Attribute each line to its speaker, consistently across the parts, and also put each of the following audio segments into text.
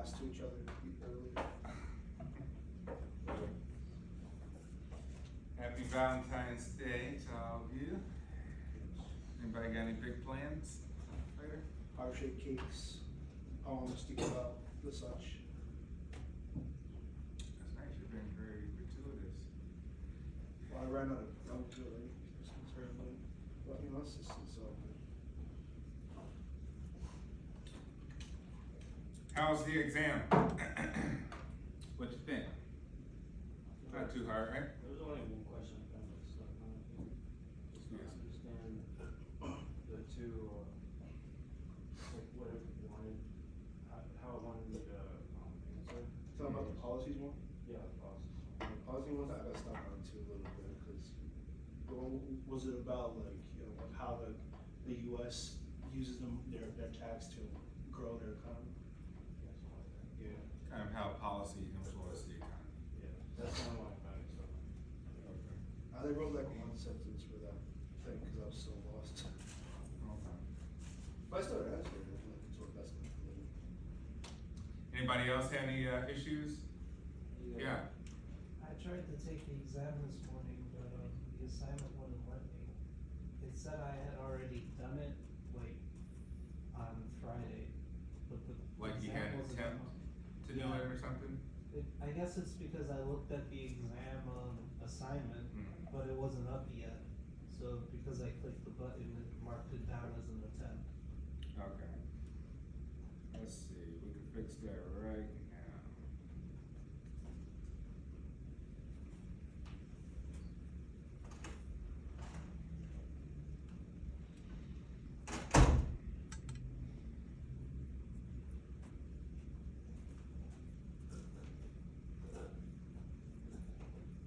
Speaker 1: class to each other earlier.
Speaker 2: Happy Valentine's Day to all of you. Anybody got any big plans later?
Speaker 1: Heart-shaped cakes, poems to give out, the such.
Speaker 2: That's nice, you're being very gratuitous.
Speaker 1: Well, I ran out of gum too, right? But you know, it's all good.
Speaker 2: How's the exam? What you think? Not too hard, right?
Speaker 3: There was only one question I kind of stuck on. Just to understand the two, like what it wanted, how it wanted me to answer.
Speaker 1: Talking about the policies one?
Speaker 3: Yeah, the policies.
Speaker 1: The policy ones, I got stuck on too a little bit, because was it about like, you know, like how the US uses their tax to grow their economy?
Speaker 3: Yeah, something like that.
Speaker 1: Yeah.
Speaker 2: Kind of how policy influences the economy.
Speaker 3: Yeah, that's kind of what I found it, so.
Speaker 1: They wrote like one sentence for that thing, because I was so lost.
Speaker 2: Okay.
Speaker 1: But I started answering it, like, it's what that's my feeling.
Speaker 2: Anybody else have any issues? Yeah.
Speaker 4: I tried to take the exam this morning, but the assignment wouldn't let me. It said I had already done it, like, on Friday, but the
Speaker 2: Like you
Speaker 4: exam
Speaker 2: had an
Speaker 4: wasn't
Speaker 2: attempt
Speaker 4: on.
Speaker 2: to do it or something?
Speaker 4: I guess it's because I looked at the exam assignment, but it wasn't up yet. So because I clicked the button, it marked it down as an attempt.
Speaker 2: Okay. Let's see, we can fix that right now.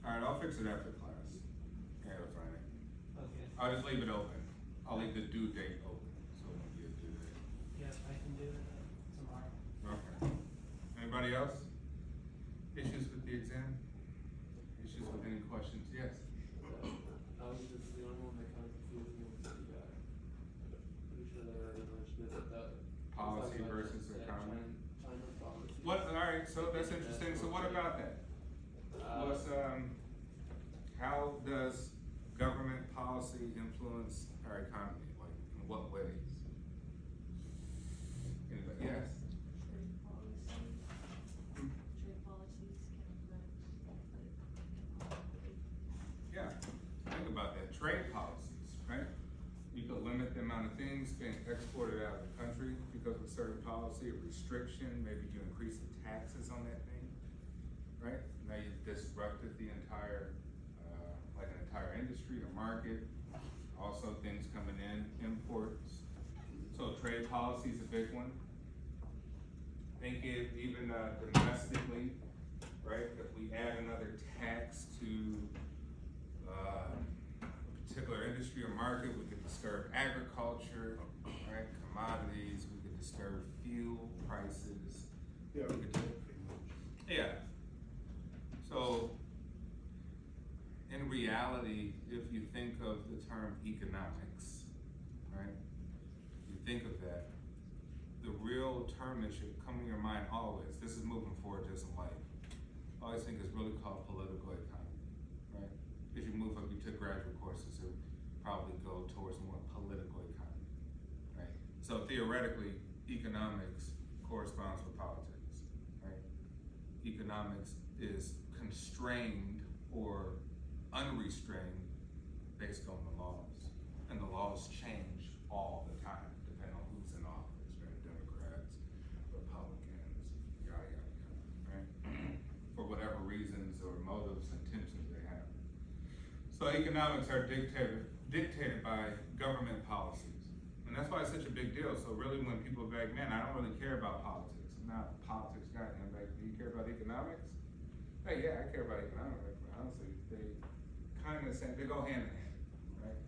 Speaker 2: Alright, I'll fix it after class. Yeah, I'll find it.
Speaker 4: Okay.
Speaker 2: I'll just leave it open. I'll leave the due date open, so when you do that.
Speaker 4: Yeah, I can do it tomorrow.
Speaker 2: Okay. Anybody else? Issues with the exam? Issues with any questions? Yes?
Speaker 3: I was just the only one that kind of confused me with the, pretty sure they already mentioned it, that.
Speaker 2: Policy versus economy?
Speaker 3: China policy.
Speaker 2: What, alright, so that's interesting. So what about that? What's, how does government policy influence our economy? Like, in what ways? Anybody? Yes?
Speaker 5: Trade policies can affect.
Speaker 2: Yeah, think about that. Trade policies, right? You could limit the amount of things being exported out of the country because of a certain policy, a restriction, maybe you increase the taxes on that thing, right? Now you disrupted the entire, like an entire industry or market. Also things coming in, imports. So trade policy is a big one. Think it even domestically, right? If we add another tax to a particular industry or market, we could disturb agriculture, right? Commodities, we could disturb fuel prices.
Speaker 1: Yeah, we could do it pretty much.
Speaker 2: Yeah. So, in reality, if you think of the term economics, right? You think of that, the real term that should come in your mind always, this is moving forward just in life, I always think it's really called political economy, right? As you move up, you took graduate courses, it would probably go towards more political economy, right? So theoretically, economics corresponds with politics, right? Economics is constrained or unrestrained based on the laws. And the laws change all the time, depending on who's in office, right? Democrats, Republicans, yada, yada, yada, right? For whatever reasons or motives, intentions they have. So economics are dictated by government policies. And that's why it's such a big deal. So really when people are like, man, I don't really care about politics. I'm not a politics guy. And I'm like, do you care about economics? Hey, yeah, I care about economics. Honestly, they kind of say, they go hand in hand, right?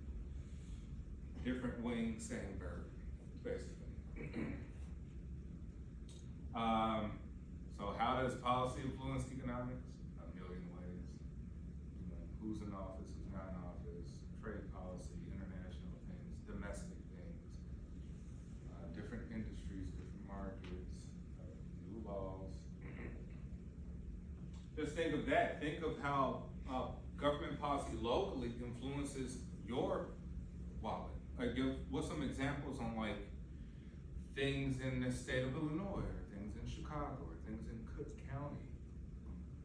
Speaker 2: Different wings, same bird, basically. So how does policy influence economics? A million ways. You know, who's in office, who's not in office, trade policy, international things, domestic things, different industries, different markets, new laws, think of how government policy locally influences your wallet. Like, what's some examples on like things in the state of Illinois, or things in Chicago, or things in Cook County?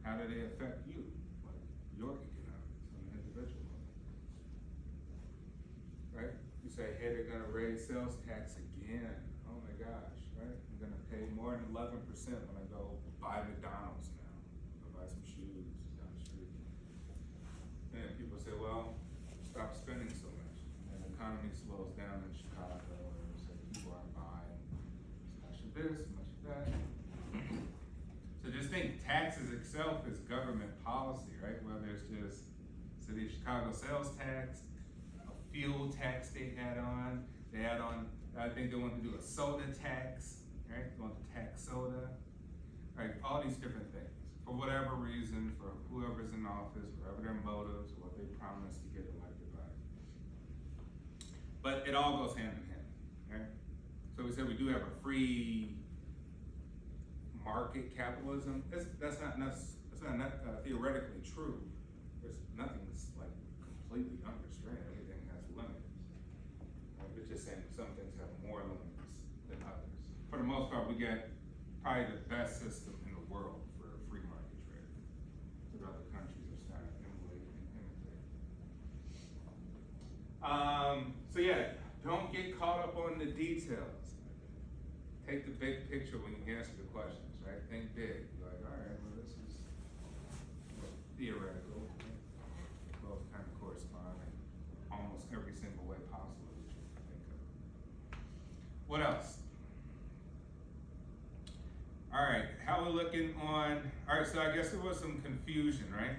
Speaker 2: How do they affect you, like your economics on an individual level? Right? You say, hey, they're gonna raise sales tax again. Oh my gosh, right? I'm gonna pay more than 11% when I go buy McDonald's now. Go buy some shoes down the street. And people say, well, stop spending so much. And the economy slows down in Chicago, or say people aren't buying as much of this, as much of that. So just think, taxes itself is government policy, right? Whether it's just City of Chicago sales tax, a fuel tax they add on, I think they want to do a soda tax, right? They want to tax soda, right? All these different things. For whatever reason, for whoever's in office, whatever their motives, what they promise to get elected by. But it all goes hand in hand, right? So we said we do have a free market capitalism. That's not theoretically true. Nothing's like completely unrestrained. Everything has limits. Right? It's just saying some things have more limits than others. For the most part, we get probably the best system in the world for free market trade that other countries are starting to imitate. So yeah, don't get caught up on the details. Take the big picture when you answer the questions, right? Think big. You're like, all right, well, this is theoretical. Both kind of correspond in almost every single way possible that you can think of. What else? All right, how we looking on, all right, so I guess there was some confusion, right?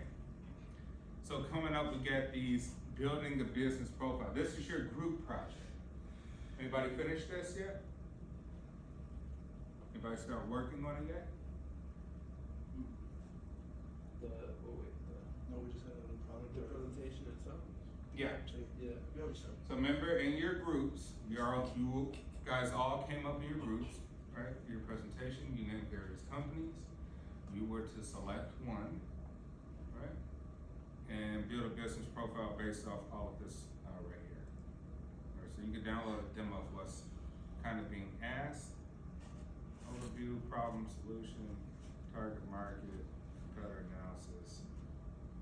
Speaker 2: So coming up, we get these building a business profile. This is your group project. Anybody finish this yet? Anybody start working on it yet?
Speaker 1: No, we just had a new product.
Speaker 3: The presentation itself?
Speaker 2: Yeah.
Speaker 3: Yeah.
Speaker 1: Yeah, we started.
Speaker 2: So remember, in your groups, you guys all came up in your groups, right? Your presentation, you named various companies. You were to select one, right? And build a business profile based off all of this right here. All right, so you can download a demo of what's kind of being asked. Overview, problem, solution, target market, competitor analysis.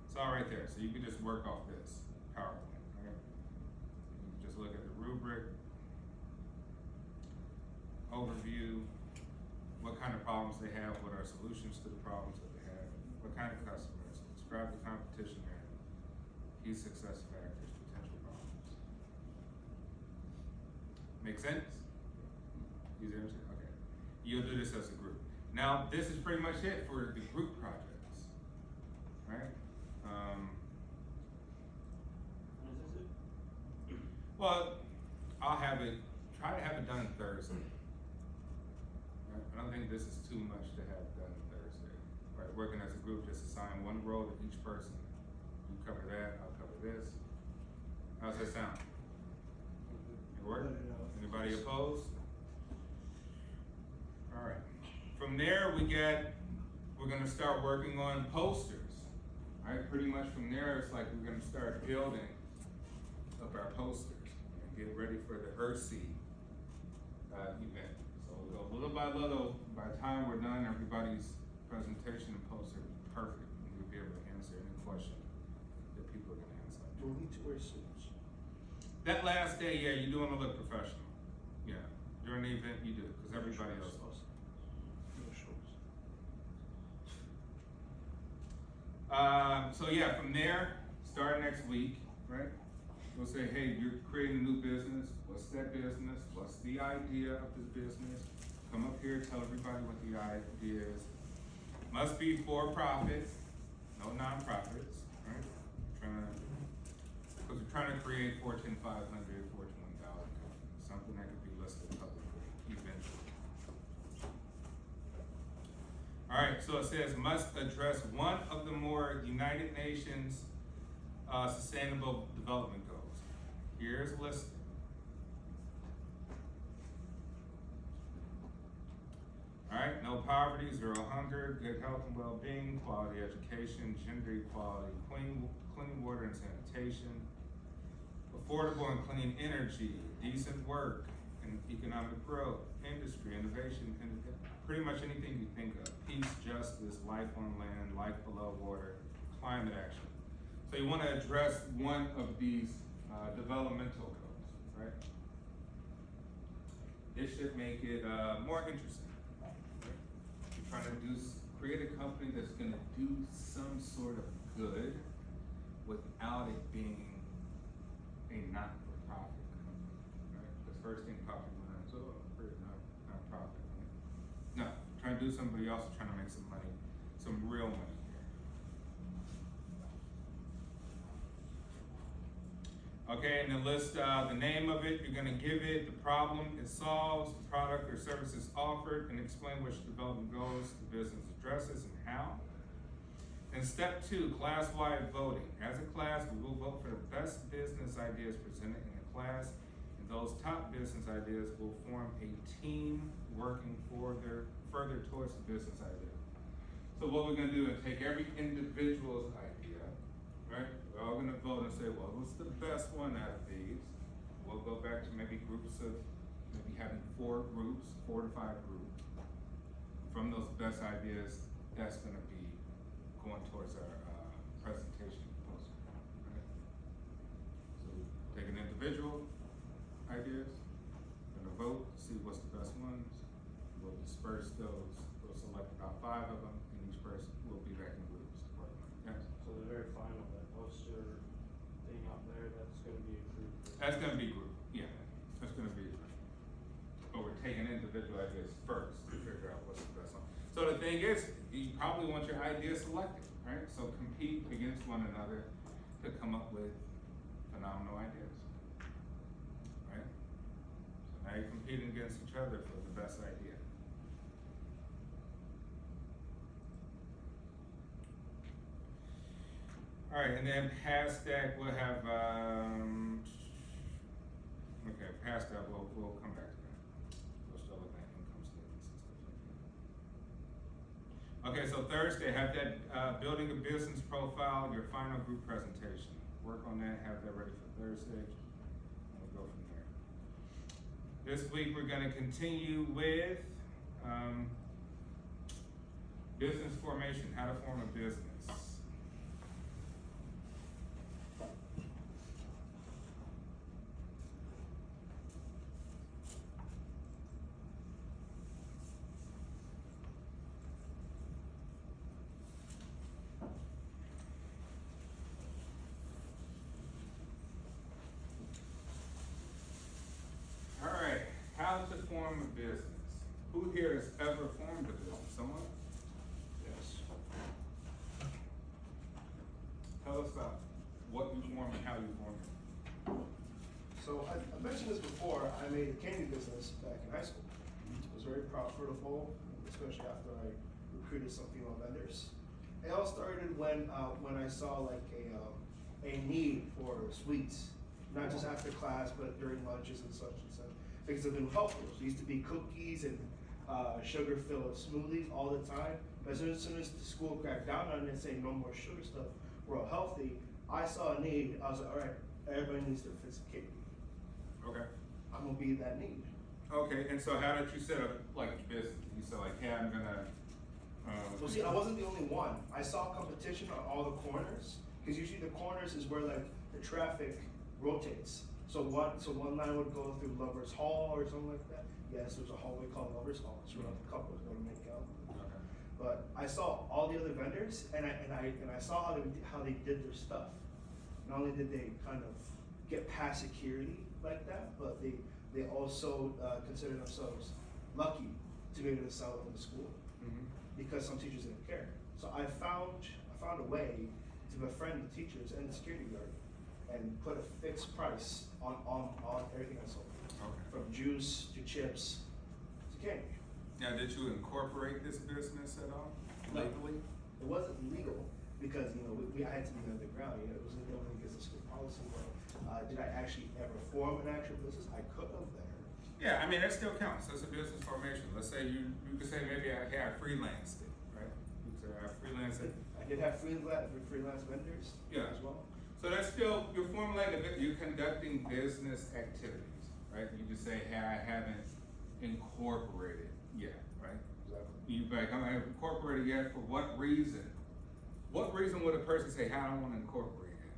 Speaker 2: It's all right there, so you can just work off this PowerPoint, right? You can just look at the rubric, overview, what kind of problems they have, what are solutions to the problems that they have, what kind of customers, describe the competition area, key success factors, potential problems. Make sense? Easy to understand? Okay. You'll do this as a group. Now, this is pretty much it for the group projects, right?
Speaker 3: When is it?
Speaker 2: Well, I'll try to have it done Thursday. Right? I don't think this is too much to have done Thursday. Right? Working as a group, just assign one role to each person. You cover that, I'll cover this. How's that sound? It work? Anybody opposed? All right. From there, we're gonna start working on posters. Right? Pretty much from there, it's like we're gonna start building up our posters and get ready for the Earthsea event. So we'll go little by little. By the time we're done, everybody's presentation and poster will be perfect, and we'll be able to answer any question that people are gonna ask.
Speaker 1: Do we need to wear suits?
Speaker 2: That last day, yeah, you're doing to look professional. Yeah, during the event, you do, because everybody else does.
Speaker 1: No shorts.
Speaker 2: So yeah, from there, start next week, right? We'll say, hey, you're creating a new business. What's that business? What's the idea of this business? Come up here, tell everybody what the idea is. Must be for profit, no nonprofits, right? Because we're trying to create Fortune 500, Fortune 1000 companies, something that could be listed publicly eventually. All right, so it says must address one of the more United Nations Sustainable Development Goals. Here's listed. All right, no poverty. poverty, zero hunger, good health and well-being, quality education, gender equality, clean water and sanitation, affordable and clean energy, decent work, and economic growth, industry, innovation, and pretty much anything you think of. Peace, justice, life on land, life below water, climate action. So you want to address one of these developmental goals, right? This should make it more interesting. Right? You're trying to create a company that's going to do some sort of good without it being a not-for-profit company, right? The first thing popping in mind is, oh, we're a not-profit. Right? No, trying to do something, but you're also trying to make some money, some real money here. Okay, and then list the name of it. You're gonna give it, the problem it solves, the product or services offered, and explain which development goals the business addresses and how. And step 2, class-wide voting. As a class, we will vote for the best business ideas presented in the class, and those top business ideas will form a team working further towards the business idea. So what we're gonna do is take every individual's idea, right? We're all gonna vote and say, well, what's the best one out of these? We'll go back to maybe groups of, maybe having 4 groups, 4 to 5 groups. From those best ideas, that's gonna be going towards our presentation poster, right? So take an individual ideas, gonna vote, see what's the best ones. We'll disperse those. We'll select about 5 of them, and each person will be back in groups. Yes?
Speaker 3: So the very final, that poster thing up there, that's gonna be approved.
Speaker 2: That's gonna be group, yeah, that's gonna be group. But we're taking individual ideas first to figure out what's the best one. So the thing is, you probably want your ideas selected, right? So compete against one another to come up with phenomenal ideas, right? So now you're competing against each other for the best idea. All right, and then past that, we'll have, okay, past that, we'll come back to that. We'll still look at income statements and stuff like that. Okay, so Thursday, have that, building a business profile, your final group presentation. Work on that, have that ready for Thursday, and we'll go from there. This week, we're gonna continue with, business formation, how to form a business. How to form a business. Who here has ever formed a business? Someone?
Speaker 1: Yes.
Speaker 2: Tell us about what you formed and how you formed it.
Speaker 1: So I mentioned this before, I made a candy business back in high school. I was very profitable, especially after I recruited some female vendors. It all started when I saw like a need for sweets, not just after class, but during lunches and such and such. Because of new health rules. There used to be cookies and sugar-filled smoothies all the time. But as soon as the school cracked down on it and saying no more sugar stuff, we're all healthy, I saw a need. I was like, all right, everybody needs to sophisticate.
Speaker 2: Okay.
Speaker 1: I'm gonna be that need.
Speaker 2: Okay, and so how did you set up like business? You said like, hey, I'm gonna.
Speaker 1: Well, see, I wasn't the only one. I saw competition on all the corners, because usually the corners is where like the traffic rotates. So one line would go through Lover's Hall or something like that. Yes, there's a hallway called Lover's Hall. It's where the couples go to make out.
Speaker 2: Okay.
Speaker 1: But I saw all the other vendors, and I saw how they did their stuff. Not only did they kind of get past security like that, but they also consider themselves lucky to be able to sell in the school, because some teachers didn't care. So I found a way to befriend the teachers and the security guard and put a fixed price on everything I sold.
Speaker 2: Okay.
Speaker 1: From juice to chips to candy.
Speaker 2: Now, did you incorporate this business at all legally?
Speaker 1: It wasn't legal because I had to be underground. It wasn't going against the school policy. But did I actually ever form an actual business? I could have there,
Speaker 2: Yeah, I mean, that still counts, that's a business formation. Let's say you could say maybe I freelanced it, right? You could say I freelanced it.
Speaker 1: I did have freelance vendors
Speaker 2: Yeah.
Speaker 1: as well.
Speaker 2: So that's still, you're formulating, you're conducting business activities, right? You just say, hey, I haven't incorporated yet, right?
Speaker 1: Exactly.
Speaker 2: You like, I haven't incorporated yet, for what reason? What reason would a person say, hey, I don't wanna incorporate it?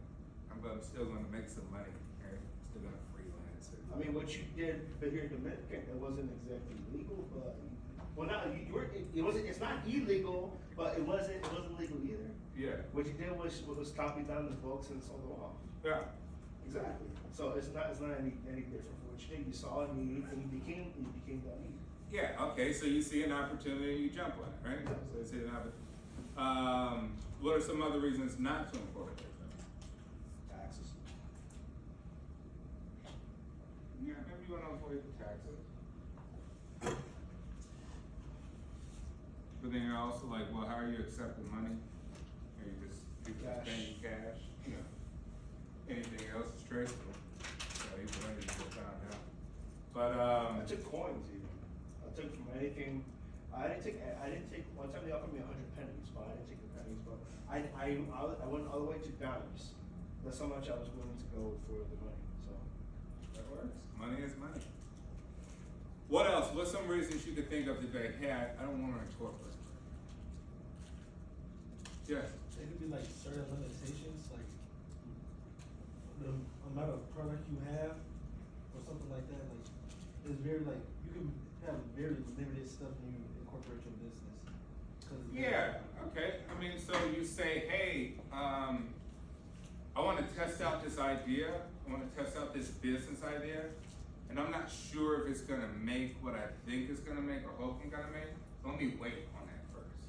Speaker 2: I'm still gonna make some money, right? Still gonna freelance it.
Speaker 1: I mean, what you did here in Dominican, it wasn't exactly legal, but, well, not, it wasn't, it's not illegal, but it wasn't legal either.
Speaker 2: Yeah.
Speaker 1: What you did was copy down the books and sold them off.
Speaker 2: Yeah.
Speaker 1: Exactly. So it's not any different from what you did. You saw a need and you became that need.
Speaker 2: Yeah, okay, so you see an opportunity, you jump on it, right?
Speaker 1: Yeah.
Speaker 2: So you see an opportunity. What are some other reasons not to incorporate them?
Speaker 1: Taxes.
Speaker 2: Yeah, maybe you wanna avoid the taxes. But then you're also like, well, how are you accepting money? Are you just, people just
Speaker 1: Cash.
Speaker 2: paying you cash? You know, anything else is traceable. So either way, you get found out. But,
Speaker 1: I took coins even. I took from anything. I didn't take, one time they offered me 100 pennies, but I didn't take the pennies, but I went all the way to dimes. That's how much I was willing to go for the money, so.
Speaker 2: that works. Money is money. What else? What's some reasons you could think of to be like, hey, I don't wanna incorporate? Yes.
Speaker 6: There could be like certain limitations, like the amount of product you have, or something like that. Like, it's very like you can have very limited stuff when you incorporate your business. 'Cause it's very-
Speaker 2: Yeah, okay. I mean, so you say, hey, I wanna test out this idea, I wanna test out this business idea, and I'm not sure if it's gonna make what I think it's gonna make or hope I'm gonna make, so let me wait on that first.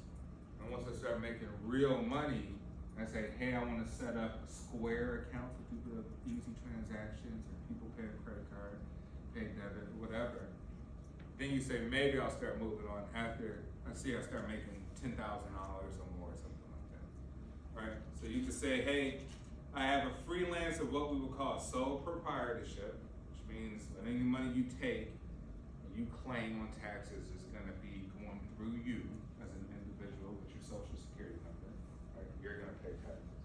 Speaker 2: And once I start making real money, I say, hey, I wanna set up a Square account for people to have easy transactions, or people pay a credit card, pay debit, whatever. Then you say, maybe I'll start moving on after I start making $10,000 or more, or something like that, right? So you can say, hey, I have a freelance of what we would call sole proprietorship, which means any money you take, you claim on taxes is gonna be going through you as an individual with your social security number, right? You're gonna pay taxes.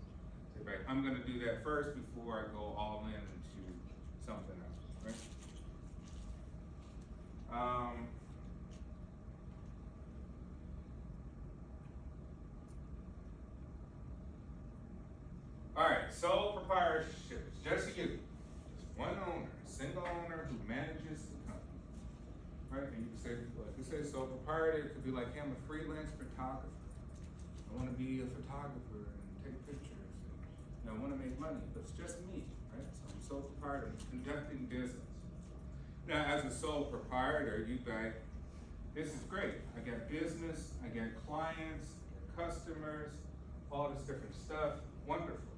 Speaker 2: So right, I'm gonna do that first before I go all in into something else, right? All right, sole proprietorship, just you, just one owner, a single owner who manages the company, right? And you can say, well, if you say sole proprietor, it could be like, hey, I'm a freelance photographer. I wanna be a photographer and take pictures, and I wanna make money, but it's just me, right? So I'm sole proprietor, I'm conducting business. Now, as a sole proprietor, you think, this is great. I got business, I got clients, I got customers, all this different stuff, wonderful.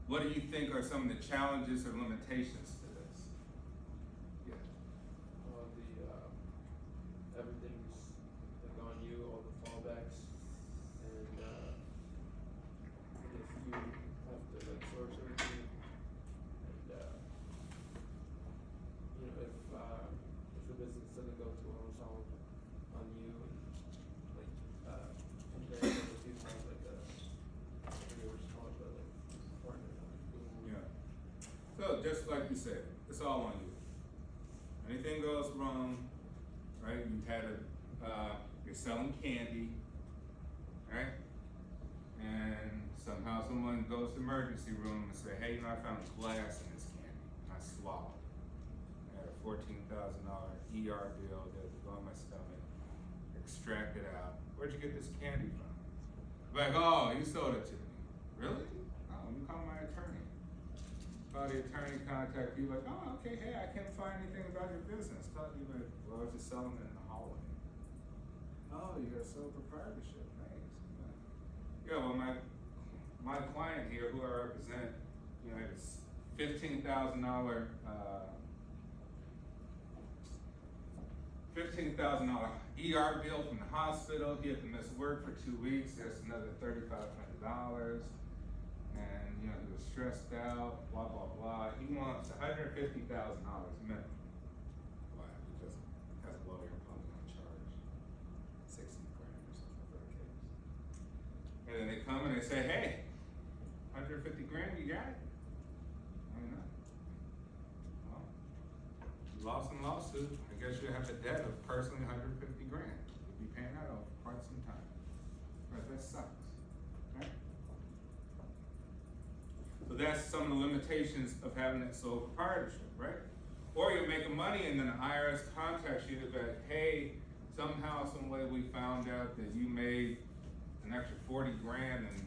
Speaker 2: What do you think are some of the challenges or limitations to this? Yeah.
Speaker 3: Everything's like on you, all the fallbacks, and if you have to like source everything, and you know, if the business doesn't go too well, it's all on you, and like compared to other people have like I forget what it's called, but like partner,
Speaker 2: Yeah. So just like you said, it's all on you. Anything goes wrong, right? You've had you're selling candy, right? And somehow someone goes to the emergency room and say, hey, you know, I found glass in this candy, and I swallowed it. I had a $14,000 ER bill that was on my stomach, extract it out. Where'd you get this candy from? Like, oh, you sold it to me. Really? Oh, let me call my attorney. Call the attorney, contact you, like, oh, okay, hey, I can't find anything about your business. Tell you, like, well, I was just selling it in the hallway. Oh, you got a sole proprietorship, nice. Yeah, well, my client here, who I represent, you know, it's $15,000 ER bill from the hospital. He had to miss work for 2 weeks. That's another $3,500. And you know, he was stressed out, blah blah blah. He wants $150,000 minimum. they say, hey, 150 grand, you got it? I don't know. Well, you lost in lawsuit, I guess you have a debt of personally 150 grand. You'll be paying that off for quite some time. Right, that sucks, right? So that's some of the limitations of having that sole proprietorship, right? Or you're making money and then the IRS contacts you to be like, hey, somehow, some way we found out that you made an extra 40 grand and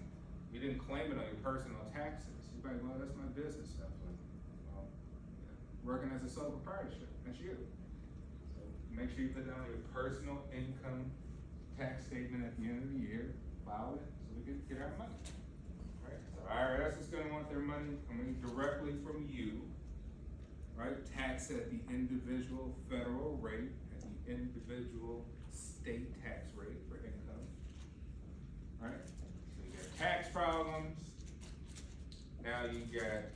Speaker 2: you didn't claim it on your personal taxes. You're like, well, that's my business stuff. Like, well, working as a sole proprietorship, that's you. So make sure you put down your personal income tax statement at the end of the year, file it, so we can get our money. Right? So IRS is gonna want their money coming directly from you, right? Tax at the individual federal rate, at the individual state tax rate for income, right? So you got tax problems, now you got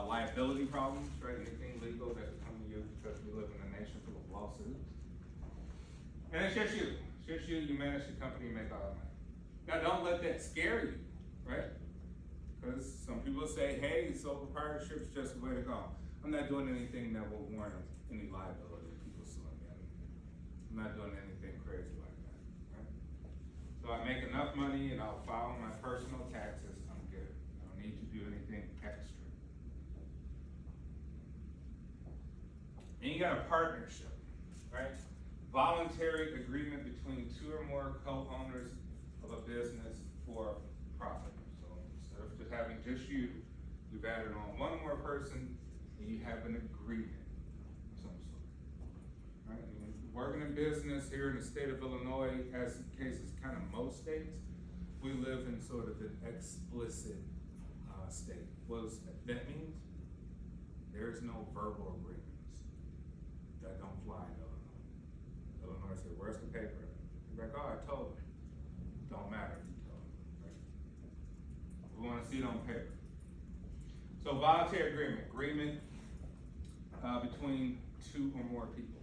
Speaker 2: liability problems, right? Anything legal that could come to you because we live in a nation full of lawsuits. And it's just you. It's just you. You manage the company, you make all the money. Now, don't let that scare you, right? Because some people say, hey, sole proprietorship is just the way to go. I'm not doing anything that will warrant any liability of people suing me. I'm not doing anything crazy like that, right? So I make enough money and I'll file my personal taxes, I'm good. I don't need to do anything extra. And you got a partnership, right? Voluntary agreement between two or more co-owners of a business for profit. So instead of just having just you, you've added on one more person and you have an agreement of some sort. Right? And working in business here in the state of Illinois, as in cases kind of most states, we live in sort of an explicit state. What does that means? There's no verbal agreements that don't fly in Illinois. Illinois said, where's the paper? You're like, oh, I told him. Don't matter if you told him, right? We wanna see it on paper. So voluntary agreement between two or more people.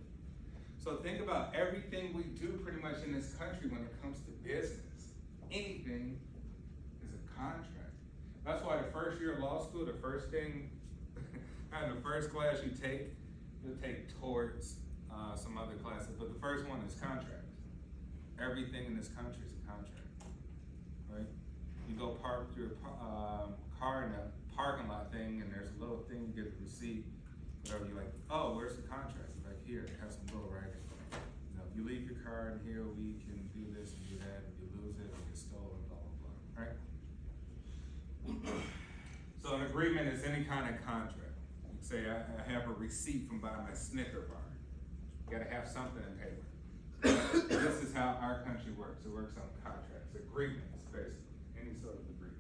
Speaker 2: So think about everything we do pretty much in this country when it comes to business. Anything is a contract. That's why the first year of law school, the first thing, and the first class you take, you'll take towards some other classes, but the first one is contracts. Everything in this country is a contract, right? You go park your car in a parking lot thing, and there's a little thing, you get the receipt, whatever, you're like, oh, where's the contract? You're like, here, it has some little writing. You know, if you leave your car in here, we can do this and do that. If you lose it, it gets stolen, blah, blah, blah, right? So an agreement is any kind of contract. You say, I have a receipt from buying my Snicker bar. You gotta have something in paper. This is how our country works. It works on contracts, agreements, basically, any sort of agreement.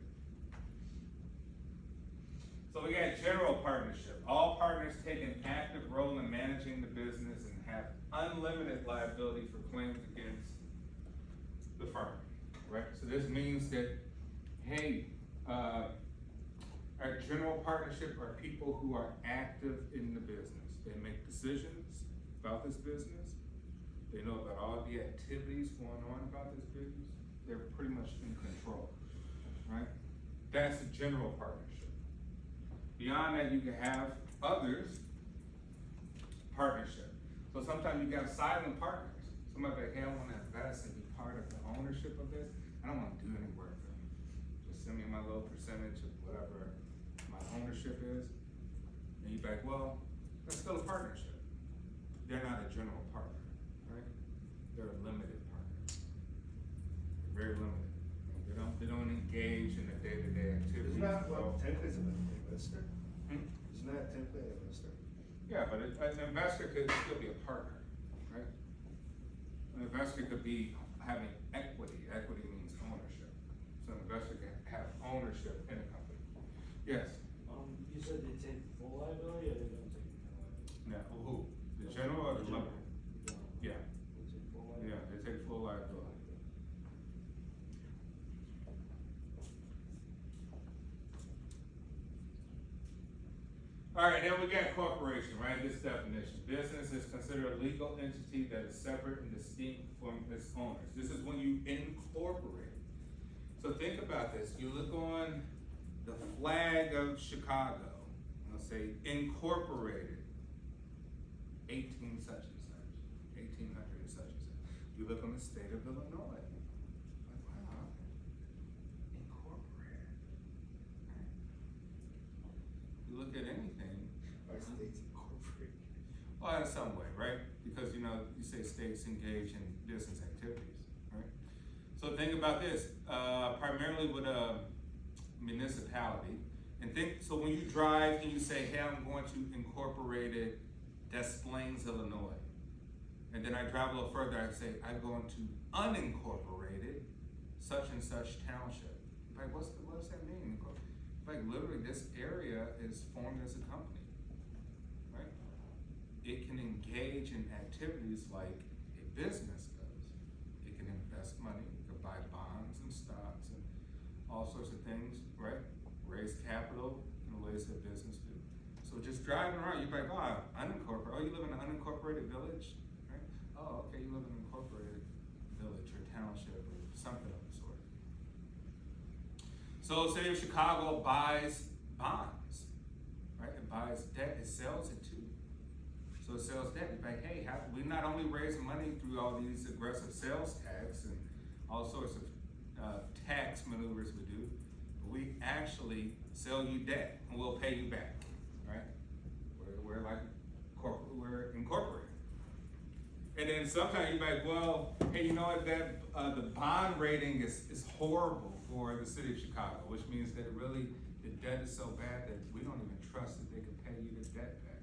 Speaker 2: So we got general partnership. All partners take an active role in managing the business and have unlimited liability for claims against the firm, right? So this means that, hey, our general partnership are people who are active in the business. They make decisions about this business. They know about all the activities going on about this business. They're pretty much in control, right? That's a general partnership. Beyond that, you can have others partnership. So sometimes you have silent partners. Somebody like, hey, I want to invest and be part of the ownership of this. I don't want to do any work for them. Just send me my little percentage of whatever my ownership is. And you're like, well, that's still a partnership. They're not a general partner, right? They're a limited partner. They're very limited. They don't engage in the day-to-day activities.
Speaker 1: Isn't that what templates of an investor?
Speaker 2: Hmm?
Speaker 1: Isn't that a template of an investor?
Speaker 2: Yeah, but an investor could still be a partner, right? An investor could be having equity. Equity means ownership. So an investor can have ownership in a company. Yes?
Speaker 3: You said they take full liability or they don't take full liability?
Speaker 2: Now, who? The general or the limited? Yeah,
Speaker 3: They take full liability?
Speaker 2: yeah, they take full liability. All right, then we got corporation, right? This definition. Business is considered a legal entity that is separate and distinct from its owners. This is when you incorporate. So think about this. You look on the flag of Chicago, it'll say incorporated, 18 such and such, 1800 and such and such. You look on the state of Illinois, like, wow, incorporated. Right? You look at anything,
Speaker 1: Our state's incorporated.
Speaker 2: well, in some way, right? Because, you know, you say states engage in business activities, right? So think about this, primarily with a municipality, and think, so when you drive and you say, hey, I'm going to incorporated Des Plaines, Illinois. And then I drive a little further, I say, I'm going to unincorporated such and such township. Like, what does that mean? Like, literally, this area is formed as a company, right? It can engage in activities like a business does. It can invest money, it can buy bonds and stocks and all sorts of things, right? Raise capital in the ways that business do. So just driving around, you're like, oh, unincorporated. Oh, you live in an unincorporated village, right? Oh, okay, you live in an incorporated village or township or something of the sort. So City of Chicago buys bonds, right? It buys debt, it sells it too. So it sells debt. It's like, hey, we not only raise money through all these aggressive sales tax and all sorts of tax maneuvers we do, but we actually sell you debt and we'll pay you back, right? We're like corporate, we're incorporated. And then sometimes you're like, well, hey, you know what, that the bond rating is horrible for the city of Chicago, which means that really the debt is so bad that we don't even trust that they can pay you the debt back.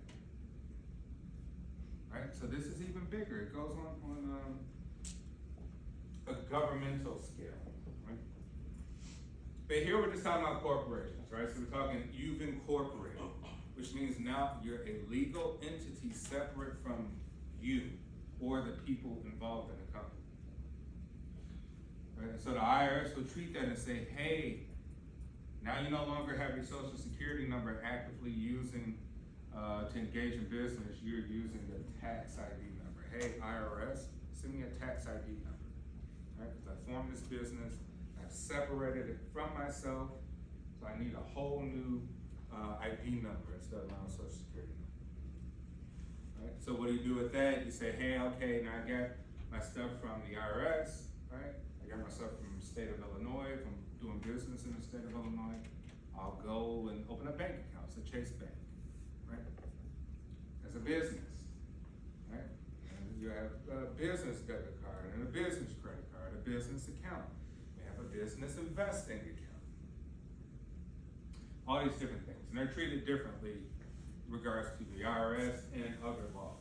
Speaker 2: Right? So this is even bigger. It goes on a governmental scale, right? But here we're just talking about corporations, right? So we're talking, you've incorporated, which means now you're a legal entity separate from you or the people involved in the company. Right? So the IRS will treat that and say, hey, now you no longer have your social security number actively using to engage in business, you're using the tax ID number. Hey, IRS, send me a tax ID number, right? Because I formed this business, I've separated it from myself, so I need a whole new ID number instead of my own social security number. Right? So what do you do with that? You say, hey, okay, now I got my stuff from the IRS, right? I got my stuff from the state of Illinois, if I'm doing business in the state of Illinois, I'll go and open a bank account, it's a Chase Bank, right? As a business, right? And you have a business debit card and a business credit card, a business account. You have a business investing account. All these different things, and they're treated differently in regards to the IRS and other laws.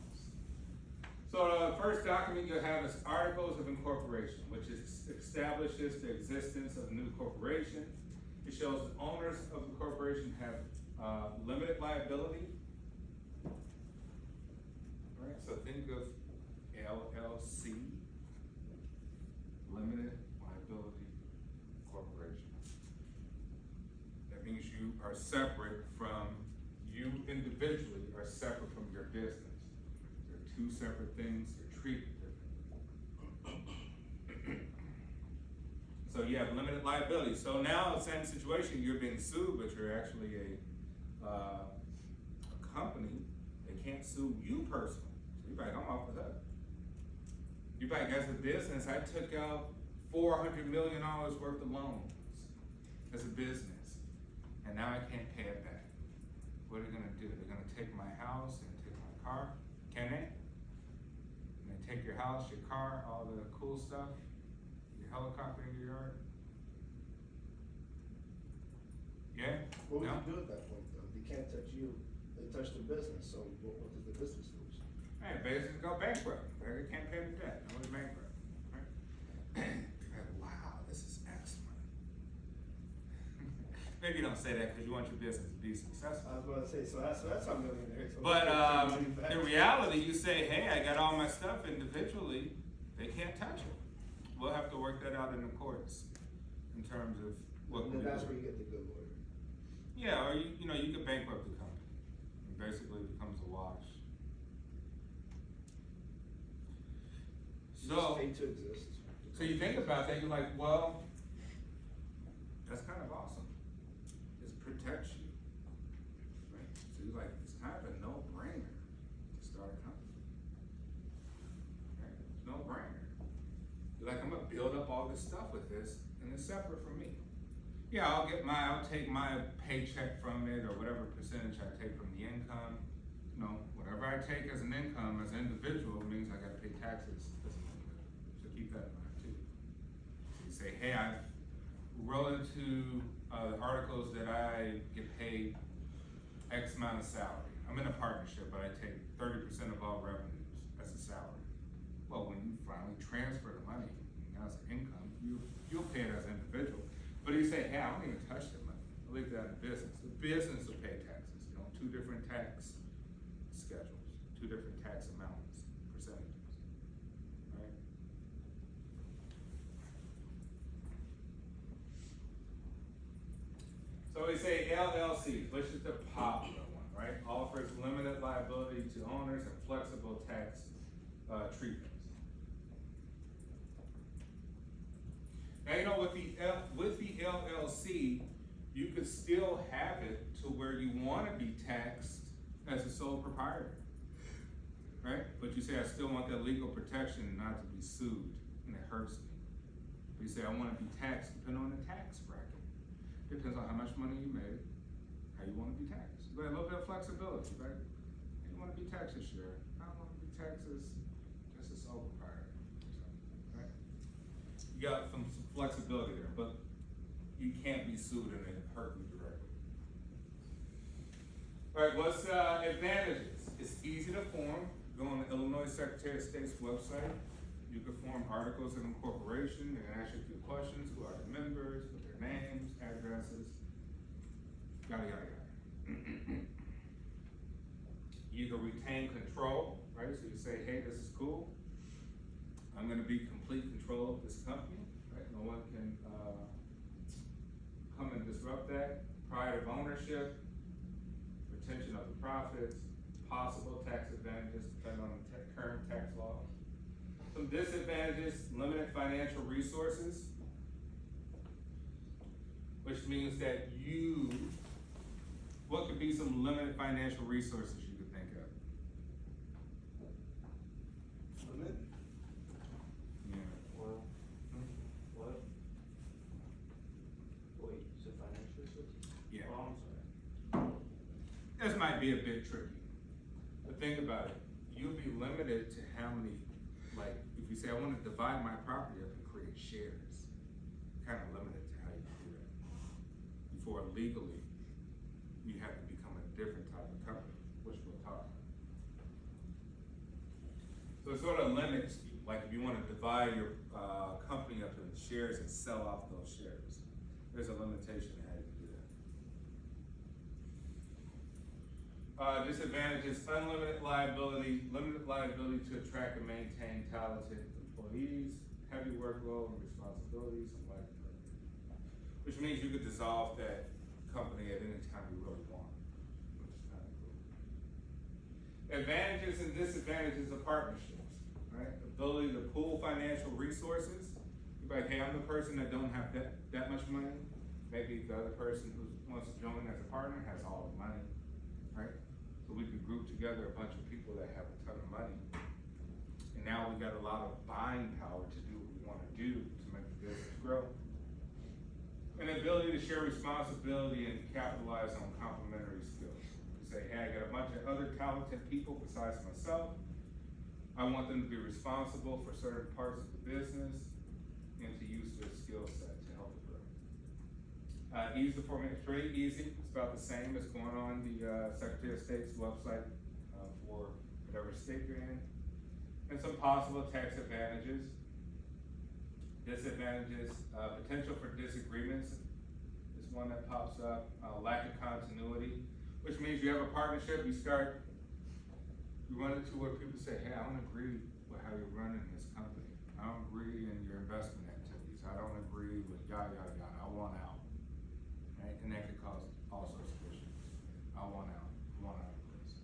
Speaker 2: So the first document you'll have is Articles of Incorporation, which establishes the existence of a new corporation. It shows the owners of the corporation have limited liability. Right, so think of LLC, Limited Liability Corporation. That means you are separate from, you individually are separate from your business. They're two separate things, they're treated differently. So you have limited liability. So now in the same situation, you're being sued, but you're actually a company. They can't sue you personally. So you're like, I'm off the hook. You're like, as a business, I took out $400 million worth of loans as a business, and now I can't pay it back. What are they gonna do? They're gonna take my house and take my car? Can they? Can they take your house, your car, all the cool stuff? Your helicopter in your yard? Yeah?
Speaker 1: What would
Speaker 2: No?
Speaker 1: you do at that point though? They can't touch you, they touch the business, so what does the business lose?
Speaker 2: Hey, basically go bankrupt. They can't pay the debt. No one's bankrupt. Right? You're like, wow, this is excellent. Maybe you don't say that because you want your business to be successful.
Speaker 1: I was about to say, so that's how millionaires.
Speaker 2: But in reality, you say, hey, I got all my stuff individually. They can't touch it. We'll have to work that out in the courts in terms of what
Speaker 1: And
Speaker 2: we
Speaker 1: that's
Speaker 2: do.
Speaker 1: where you get the good lawyer.
Speaker 2: Yeah, or you could bankrupt the company. It basically becomes a wash.
Speaker 1: You
Speaker 2: So,
Speaker 1: just pay to exist.
Speaker 2: so you think about that, you're like, well, That's kind of awesome. It protects you, right? So you're like, it's kind of a no-brainer to start a company. Right? No-brainer. You're like, I'm gonna build up all this stuff with this, and it's separate from me. Yeah, I'll take my paycheck from it, or whatever percentage I take from the income. You know, whatever I take as an income, as an individual, means I gotta pay taxes as an individual. So keep that in mind too. So you say, hey, I roll into the articles that I get paid X amount of salary. I'm in a partnership, but I take 30% of all revenues as a salary. Well, when you finally transfer the money as an income, you'll pay it as an individual. But you say, hey, I don't even touch the money. I leave that in business. The business will pay taxes. You know, 2 different tax schedules, 2 different tax amounts, percentages, right? So we say LLC, which is the popular one, right? Offers limited liability to owners and flexible tax treatments. Now, you know, with the LLC, you could still have it to where you want to be taxed as a sole proprietor, right? But you say, I still want that legal protection not to be sued, and it hurts me. But you say, I want to be taxed depending on the tax bracket. Depends on how much money you made, how you want to be taxed. But a little bit of flexibility, right? You want to be taxed this year. I don't want to be taxed as just a sole proprietor, right? You got some flexibility there, but you can't be sued and it hurt you directly. All right, what's advantages? It's easy to form. Go on the Illinois Secretary of State's website. You can form articles of incorporation. They can ask you a few questions. Who are the members? What their names, addresses, yada, yada, yada. You can retain control, right? So you say, hey, this is cool. I'm gonna be complete control of this company, right? No one can come and disrupt that. Pride of ownership, retention of the profits, possible tax advantages depending on the current tax laws. Some disadvantages, limited financial resources, which means that what could be some limited financial resources you could think of?
Speaker 1: Limit?
Speaker 2: Yeah.
Speaker 3: Well, what? Wait, you said financial resources?
Speaker 2: Yeah.
Speaker 3: Oh, I'm sorry.
Speaker 2: This might be a bit tricky, but think about it. You'll be limited to how many, like, if you say, I want to divide my property up and create shares, kind of limited to how you can do that. Before legally, you have to become a different type of company, which we'll talk about. So it sort of limits you, like if you want to divide your company up into shares and sell off those shares, there's a limitation to how you can do that. Disadvantages, unlimited liability, limited liability to attract and maintain talented employees, heavy workload and responsibilities, and lack of purpose. Which means you could dissolve that company at any time you really want, which is kind of cool. Advantages and disadvantages of partnerships, right? Ability to pool financial resources. You're like, hey, I'm the person that don't have that much money. Maybe the other person who wants to join as a partner has all the money, right? So we could group together a bunch of people that have a ton of money. And now we got a lot of buying power to do what we want to do to make the business grow. An ability to share responsibility and capitalize on complementary skills. You say, hey, I got a bunch of other talented people besides myself. I want them to be responsible for certain parts of the business and to use their skill set to help it grow. Ease of formation, it's pretty easy. It's about the same as going on the Secretary of State's website for whatever state you're in. And some possible tax advantages. Disadvantages, potential for disagreements is one that pops up. Lack of continuity, which means you have a partnership, you run into where people say, hey, I don't agree with how you're running this company. I don't agree in your investment activities. I don't agree with yada, yada, yada. I want out. Right? And that could cause all sorts of issues. I want out of this.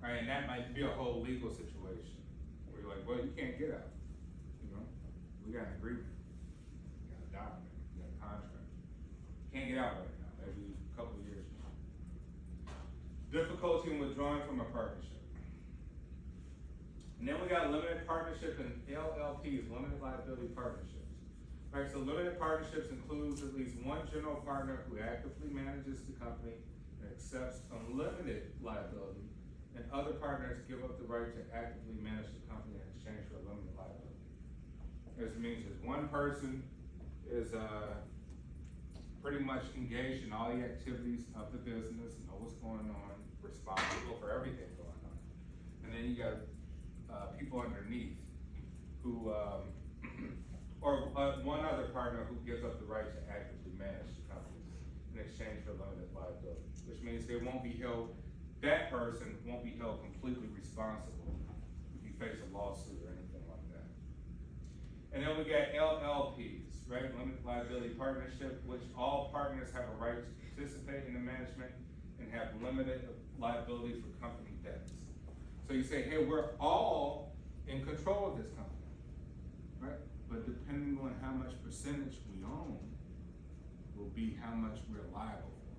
Speaker 2: Right? And that might be a whole legal situation where you're like, well, you can't get out. You know, we got an agreement. We got a document. We got can't get out right now, maybe a couple of years from now. Difficulty in withdrawing from a partnership. And then we got limited partnership and LLPs, limited liability partnerships. Right, so limited partnerships includes at least one general partner who actively manages the company and accepts unlimited liability, and other partners give up the right to actively manage the company in exchange for limited liability. This means that one person is pretty much engaged in all the activities of the business, know what's going on, responsible for everything going on. And then you got people underneath who, or one other partner who gives up the right to actively manage the company in exchange for limited liability, which means they won't be held, that person won't be held completely responsible if you face a lawsuit or anything like that. And then we got LLPs, right? Limited liability partnership, which all partners have a right to participate in the management and have limited liability for company debts. So you say, hey, we're all in control of this company, right? But depending on how much percentage we own will be how much we're liable for.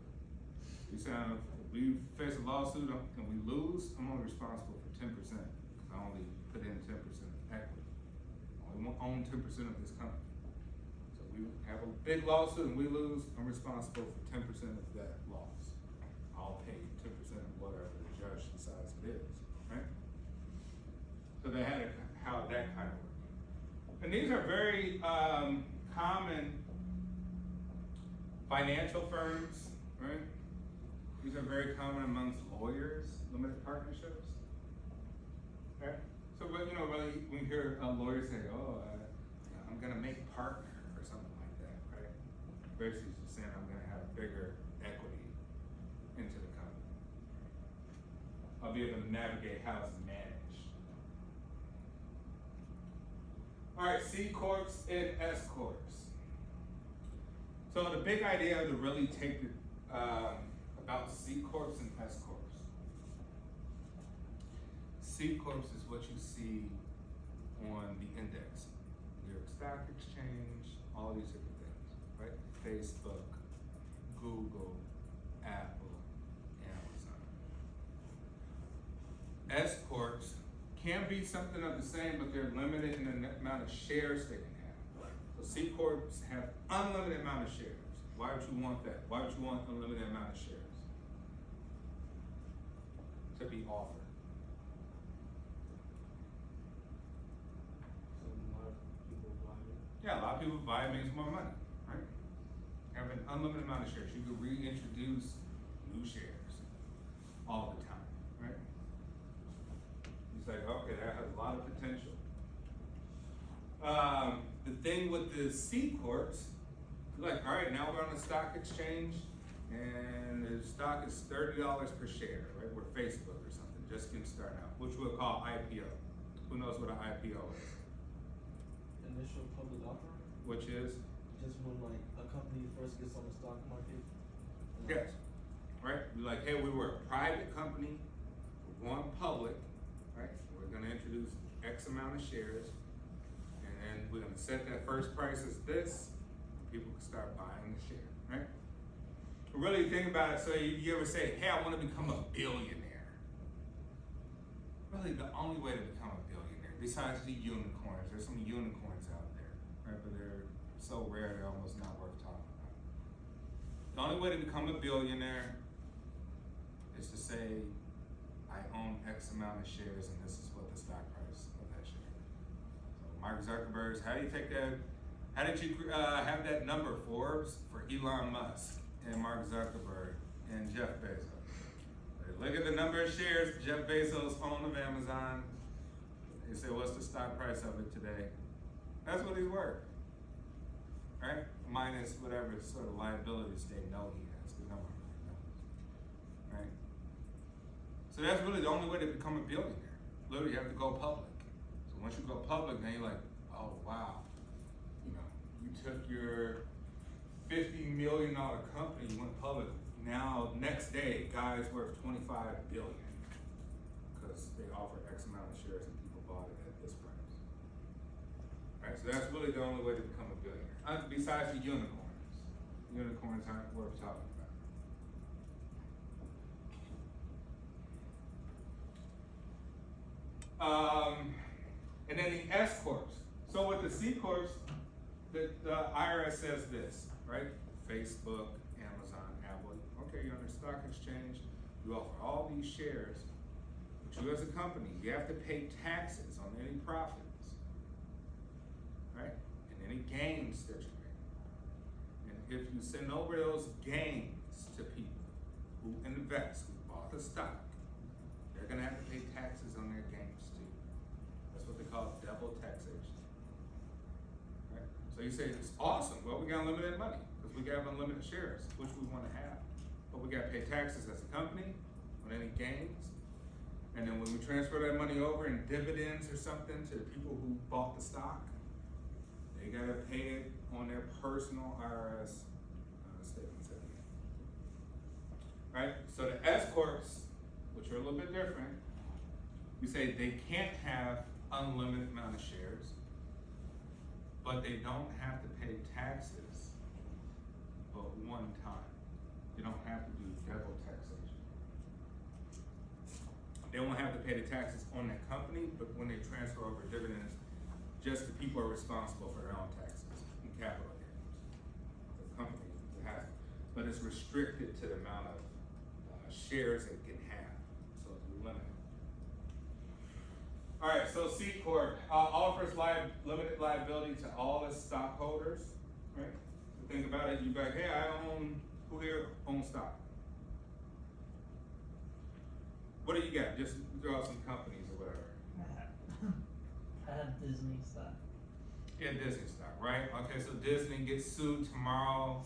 Speaker 2: You say, if we face a lawsuit and we lose, I'm only responsible for 10% because I only put in 10% of equity. I only own 10% of this company. So we have a big lawsuit and we lose, I'm responsible for 10% of that loss. I'll pay 10% of whatever the judge decides it is, right? So they had how that kind of works. And these are very common financial firms, right? These are very common amongst lawyers, limited partnerships, okay? So, you know, really, when you hear a lawyer say, oh, I'm gonna make partner or something like that, right? Basically just saying I'm gonna have bigger equity into the company. I'll be able to navigate how it's managed. All right, C Corps and S Corps. So the big idea to really take it about C Corps and S Corps. C Corps is what you see on the index, New York Stock Exchange, all these different things, right? Facebook, Google, Apple, Amazon. S Corps can be something of the same, but they're limited in the amount of shares they can have. So C Corps have unlimited amount of shares. Why would you want that? Why would you want unlimited amount of shares to be offered?
Speaker 3: So a lot of people buy it.
Speaker 2: Yeah, a lot of people buy it, makes more money, right? Have an unlimited amount of shares. You can reintroduce new shares all the time, right? It's like, okay, that has a lot of potential. The thing with the C Corps, you're like, all right, now we're on the stock exchange and the stock is $30 per share, right? We're Facebook or something, just getting started out, which we'll call IPO. Who knows what an IPO is?
Speaker 6: Initial public offering,
Speaker 2: Which is?
Speaker 6: just when like a company first gets on the stock market.
Speaker 2: Yes, right? We're like, hey, we were a private company, we're going public, right? We're gonna introduce X amount of shares, and then we're gonna set that first price as this, people can start buying the share, right? But really think about it, so you ever say, hey, I wanna become a billionaire. Really, the only way to become a billionaire, besides the unicorns, there's some unicorns out there, right? But they're so rare, they're almost not worth talking about. The only way to become a billionaire is to say, I own X amount of shares and this is what the stock price of that share is. So Mark Zuckerberg's, how do you take that, how did you have that number, Forbes, for Elon Musk and Mark Zuckerberg and Jeff Bezos? Look at the number of shares Jeff Bezos owned of Amazon. They say, what's the stock price of it today? That's what he's worth, right? Minus whatever sort of liabilities they know he has, because no one really knows, right? So that's really the only way to become a billionaire. Literally, you have to go public. So once you go public, then you're like, oh wow, you know, you took your $50 million company, you went public. Now, next day, guy's worth $25 billion because they offered X amount of shares and people bought it at this price. Right, so that's really the only way to become a billionaire. Besides the unicorns. unicorns aren't worth talking about. And then the S corps. So with the C corps, the IRS says this, right? Facebook, Amazon, Apple. Okay, you're on the stock exchange. You offer all these shares, but you as a company, you have to pay taxes on any profits, right? And any gains that you make. And if you send over those gains to people who invest, who bought the stock, they're gonna have to pay taxes on their gains too. That's what they call double taxation. Right? So you say, it's awesome, well, we got unlimited money, because we got unlimited shares, which we wanna have. But we gotta pay taxes as a company on any gains. And then when we transfer that money over in dividends or something to the people who bought the stock, they gotta pay it on their personal IRS statements. Right? So the S corps, which are a little bit different, we say they can't have unlimited amount of shares, but they don't have to pay taxes but one time. You don't have to do double taxation. They won't have to pay the taxes on that company, but when they transfer over dividends, just the people are responsible for their own taxes and capital gains. The company has, but it's restricted to the amount of shares it can have, so it's limited. All right, so C Corp offers limited liability to all its stockholders, right? So think about it, you're like, hey, who here owns stock? What do you got? Just throw out some companies or whatever.
Speaker 4: I have Disney stuff.
Speaker 2: Yeah, Disney stock, right? Okay, so Disney gets sued tomorrow.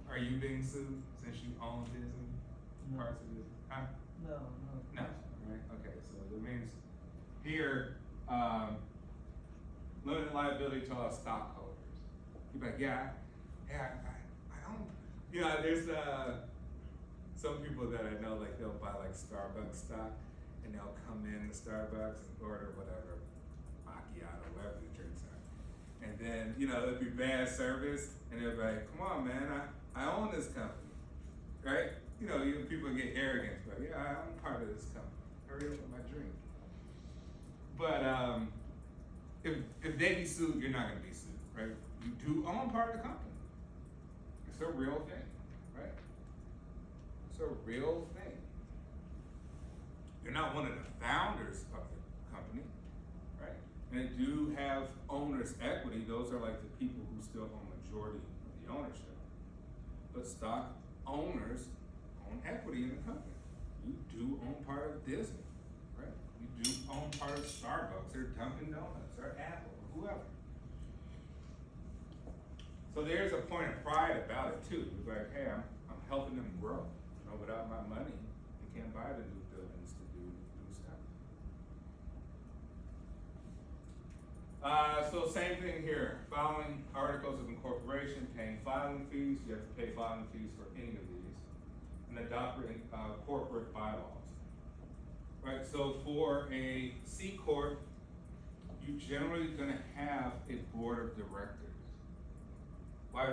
Speaker 2: Are you being sued since you own Disney?
Speaker 4: No.
Speaker 2: Parts of Disney? Huh?
Speaker 4: No.
Speaker 2: No, right? Okay, so it means here, limited liability to all stockholders. You're like, I own, you know, there's some people that I know, like they'll buy like Starbucks stock and they'll come in to Starbucks and order whatever, macchiato, whatever the drinks are. And then, you know, it'd be bad service and they'll be like, come on man, I own this company, right? You know, people get arrogant, but yeah, I'm part of this company. Hurry up with my drink. But if they be sued, you're not gonna be sued, right? You do own part of the company. It's a real thing, right? It's a real thing. You're not one of the founders of the company, right? And they do have owners' equity. Those are like the people who still own majority of the ownership. But stock owners own equity in the company. You do own part of Disney, right? You do own part of Starbucks or Dunkin' Donuts or Apple or whoever. So there's a point of pride about it too. You're like, hey, I'm helping them grow. You know, without my money, they can't buy the new buildings to do stuff. So same thing here. Filing articles of incorporation, paying filing fees. You have to pay filing fees for any of these. And adopting corporate bylaws. Right, so for a C Corp, you're generally gonna have a board of directors. Why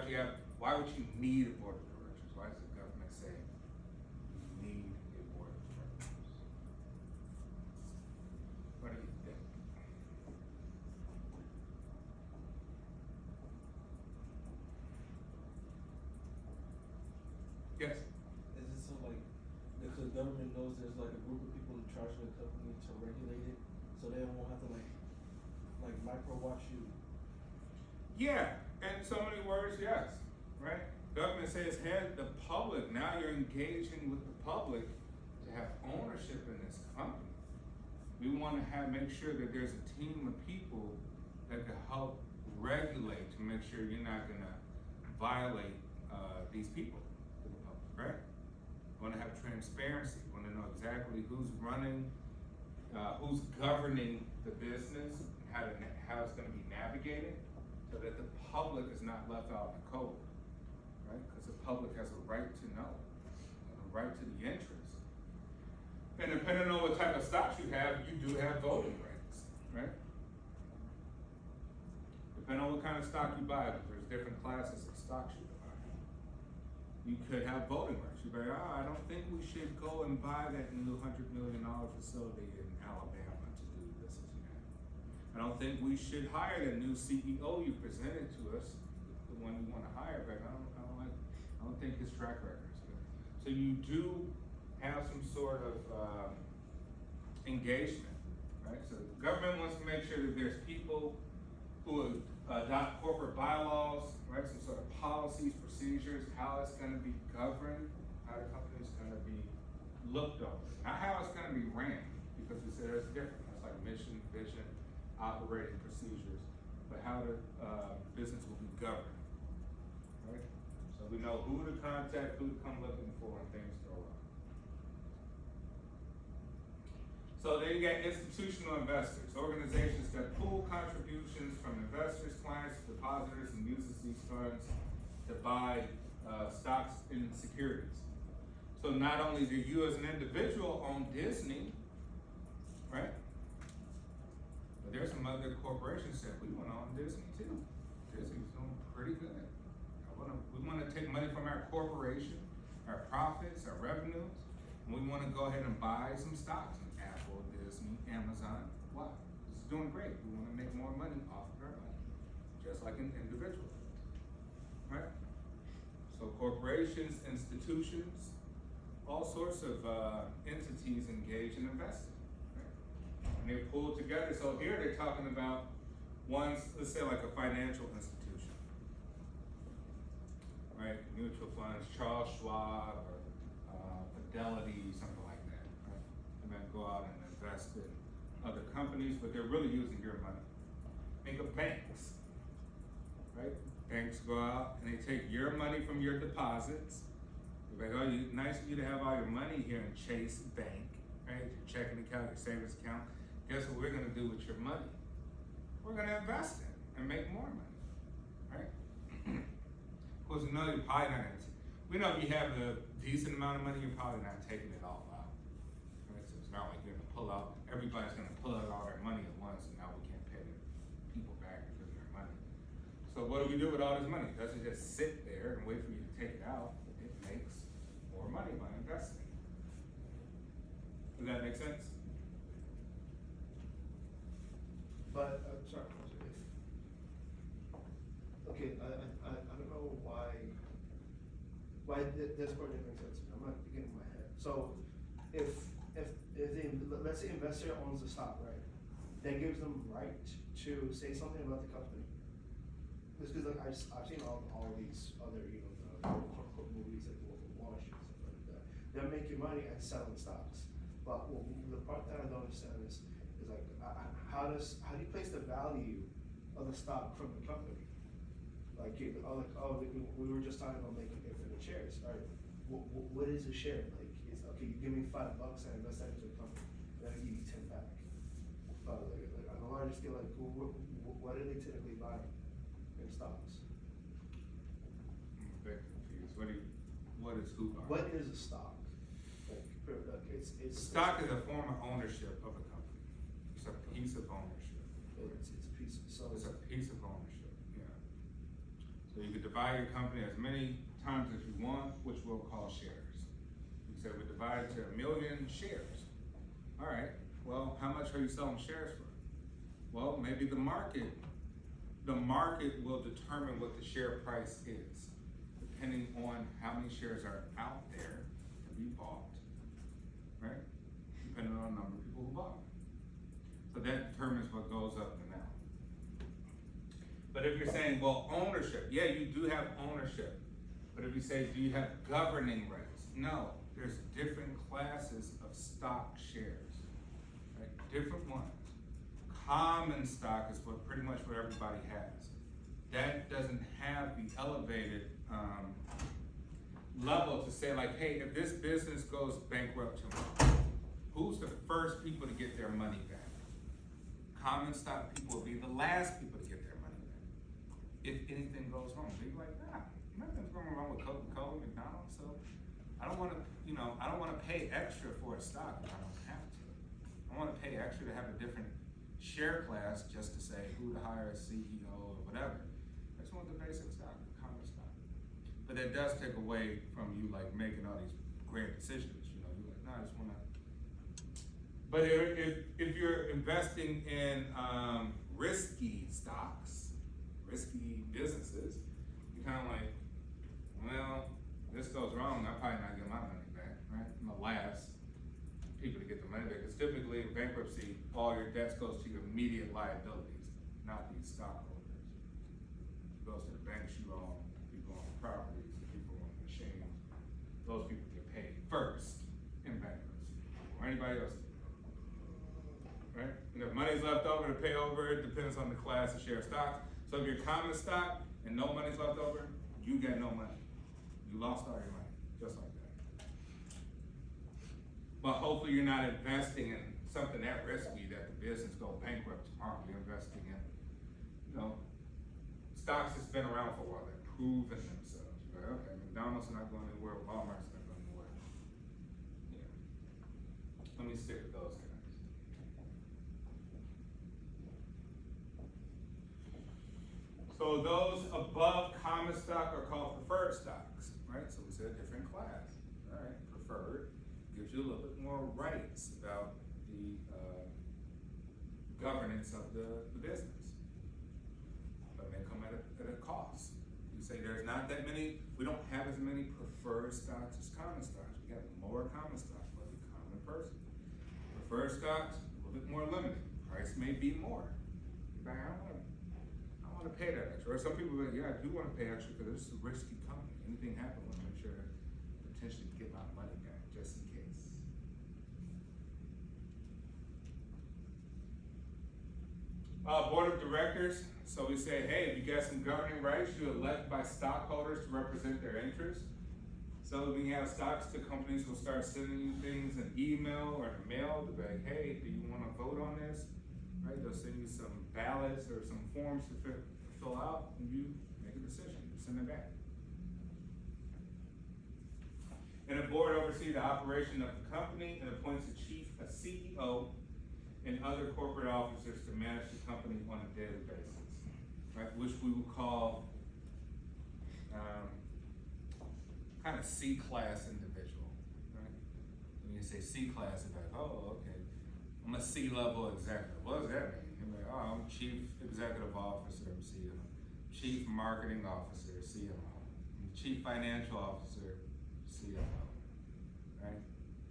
Speaker 2: would you need a board of directors? Why does the government say you need a board of directors? What do you think? Yes?
Speaker 6: Is it so like, if the government knows there's like a group of people in charge of the company to regulate it, so they won't have to like micro watch you?
Speaker 2: Yeah, in so many words, yes, right? Government says, hey, the public, now you're engaging with the public to have ownership in this company. We want to make sure that there's a team of people that can help regulate to make sure you're not gonna violate these people to the public, right? We want to have transparency, we want to know exactly who's running, who's governing the business, how it's gonna be navigated, so that the public is not left out in the cold, right? Because the public has a right to know, and a right to the interest. And depending on what type of stocks you do have voting rights, right? Depending on what kind of stock you buy, there's different classes of stock should you buy? You could have voting rights. You'd be like, I don't think we should go and buy that new $100 million facility in Alabama to do this and that. I don't think we should hire the new CEO you presented to us, the one you want to hire, but I don't think his track record is good. So you do have some sort of engagement, right? So the government wants to make sure that there's people who adopt corporate bylaws, right? Some sort of policies, procedures, how it's going to be governed, how the company's going to be looked over, not how it's going to be ran, because we said it's different. It's like mission, vision, operating procedures, but how the business will be governed, right? So we know who to contact, who to come looking for, and things go wrong. So then you got institutional investors, organizations that pool contributions from investors, clients, depositors, and uses these funds to buy stocks and securities. So not only do you as an individual own Disney, right? But there's some other corporations that we want to own Disney too. Disney's doing pretty good. We want to take money from our corporation, our profits, our revenues, and we want to go ahead and buy some stocks in Apple, Disney, Amazon. Why? It's doing great. We want to make more money off of our money, just like an individual, right? So corporations, institutions, all sorts of entities engage in investing, right? And they're pulled together. So here they're talking about ones, let's say like a financial institution, right? Mutual funds, Charles Schwab or Fidelity, something like that, right? And then go out and invest in other companies, but they're really using your money. Think of banks, right? Banks go out and they take your money from your deposits. They're like, oh, nice of you to have all your money here in Chase Bank, right? Your checking account, your savings account. Guess what we're gonna do with your money? We're gonna invest it and make more money, right? Of course, we know you're probably not gonna, we know if you have a decent amount of money, you're probably not taking it all out, right? So it's not like you're gonna pull out, everybody's gonna pull out all their money at once and now we can't pay the people back because of their money. So what do we do with all this money? It doesn't just sit there and wait for you to take it out. It makes more money by investing. Does that make sense?
Speaker 1: But, sorry, okay, I don't know why this part didn't make sense. I'm not getting in my head. So, if let's say investor owns the stock, right? That gives them right to say something about the company. Just because like I've seen all these other quote movies like Wolf of Wall Street and stuff like that. They're making money and selling stocks, but the part that I don't understand is like how do you place the value of the stock from the company? Like we were just talking about making infinite shares. All right, what is a share? Like it's okay. You give me $5 and I invest that into a company, then I give you 10 back. Like on a larger scale, like what are they typically buying in stocks?
Speaker 2: I'm a bit confused. What is who buying?
Speaker 1: What is a stock? Like it's
Speaker 2: Stock is a form of ownership of a company. It's a piece of ownership.
Speaker 1: It's a piece. So
Speaker 2: It's a piece of ownership, yeah. So you could divide your company as many times as you want, which we'll call shares. You said we divide it to 1 million shares. All right, well, how much are you selling shares for? Well, maybe the market will determine what the share price is, depending on how many shares are out there to be bought, right? Depending on the number of people who bought them. So that determines what goes up and down. But if you're saying, well, ownership, yeah, you do have ownership. But if you say, do you have governing rights? No, there's different classes of stock shares, right? Different ones. Common stock is pretty much what everybody has. That doesn't have the elevated level to say like, hey, if this business goes bankrupt tomorrow, who's the first people to get their money back? Common stock people will be the last people to get their money back. If anything goes wrong, they'll be like, nothing's going wrong with Coca-Cola, McDonald's, so I don't want to pay extra for a stock if I don't have to. I want to pay extra to have a different share class just to say who to hire as CEO or whatever. I just want the basic stock, common stock. But that does take away from you like making all these grand decisions, you know, you're like, no, I just wanna. But if you're investing in, risky stocks, risky businesses, you're kinda like, well, this goes wrong, I'll probably not get my money back, right? I'm the last people to get the money back, because typically in bankruptcy, all your debts goes to your immediate liabilities, not these stockholders. It goes to the banks you own, people own properties, people own machines, those people get paid first in bankruptcy, or anybody else. Right? And if money's left over to pay over, it depends on the class of share stocks. So if you're common stock and no money's left over, you get no money. You lost all your money, just like that. But hopefully you're not investing in something that risky that the business go bankrupt tomorrow. You're investing in, you know, stocks that's been around for a while, they're proven themselves. Right? Okay, McDonald's not going anywhere, Walmart's not going anywhere. Yeah. Let me stick with those guys. So those above common stock are called preferred stocks, right? So we said different class, all right? Preferred gives you a little bit more rights about the governance of the business, but they come at a cost. You say there's not that many, we don't have as many preferred stocks as common stocks. We have more common stocks for the common person. Preferred stocks, a little bit more limited. Price may be more. You're like, I don't want to pay that extra. Or some people are like, yeah, I do want to pay extra because this is a risky company. Anything happens, I want to make sure to potentially get my money back just in case. Board of directors. So we say, hey, if you got some governing rights, you elect by stockholders to represent their interests. So when you have stocks, the companies will start sending you things in email or in the mail to be like, hey, do you want to vote on this? Right? They'll send you some ballots or some forms to fill out, and you make a decision. You send it back. And the board oversees the operation of the company and appoints a CEO, and other corporate officers to manage the company on a daily basis, right? Which we will call kind of C-class individual, right? When you say C-class, it's like, oh, okay, I'm a C-level executive. What does that mean? You're like, oh, I'm Chief Executive Officer, CEO. Chief Marketing Officer, CMO. Chief Financial Officer, CFO, right?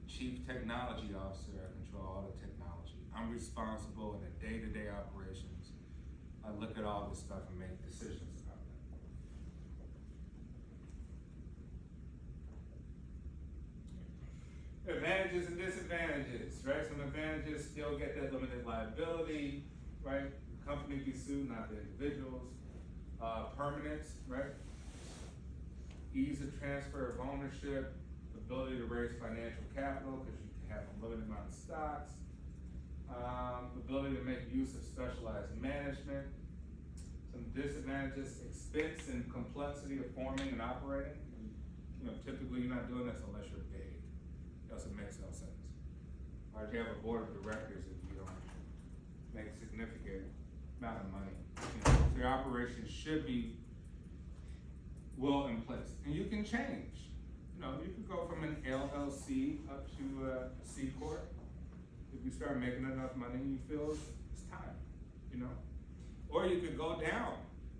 Speaker 2: Chief Technology Officer, I control all the technology. I'm responsible in the day-to-day operations. I look at all this stuff and make decisions about that. Advantages and disadvantages, right? Some advantages, still get that limited liability, right? The company be sued, not the individuals. Permanence, right? Ease of transfer of ownership, ability to raise financial capital because you can have a limited amount of stocks. Ability to make use of specialized management. Some disadvantages, expense and complexity of forming and operating. You know, typically you're not doing this unless you're big. Else it makes no sense. Why'd you have a board of directors if you don't make a significant amount of money? You know, so your operation should be well in place. And you can change. You know, you could go from an LLC up to a C Corp. If you start making enough money and you feel it's time, you know? Or you could go down.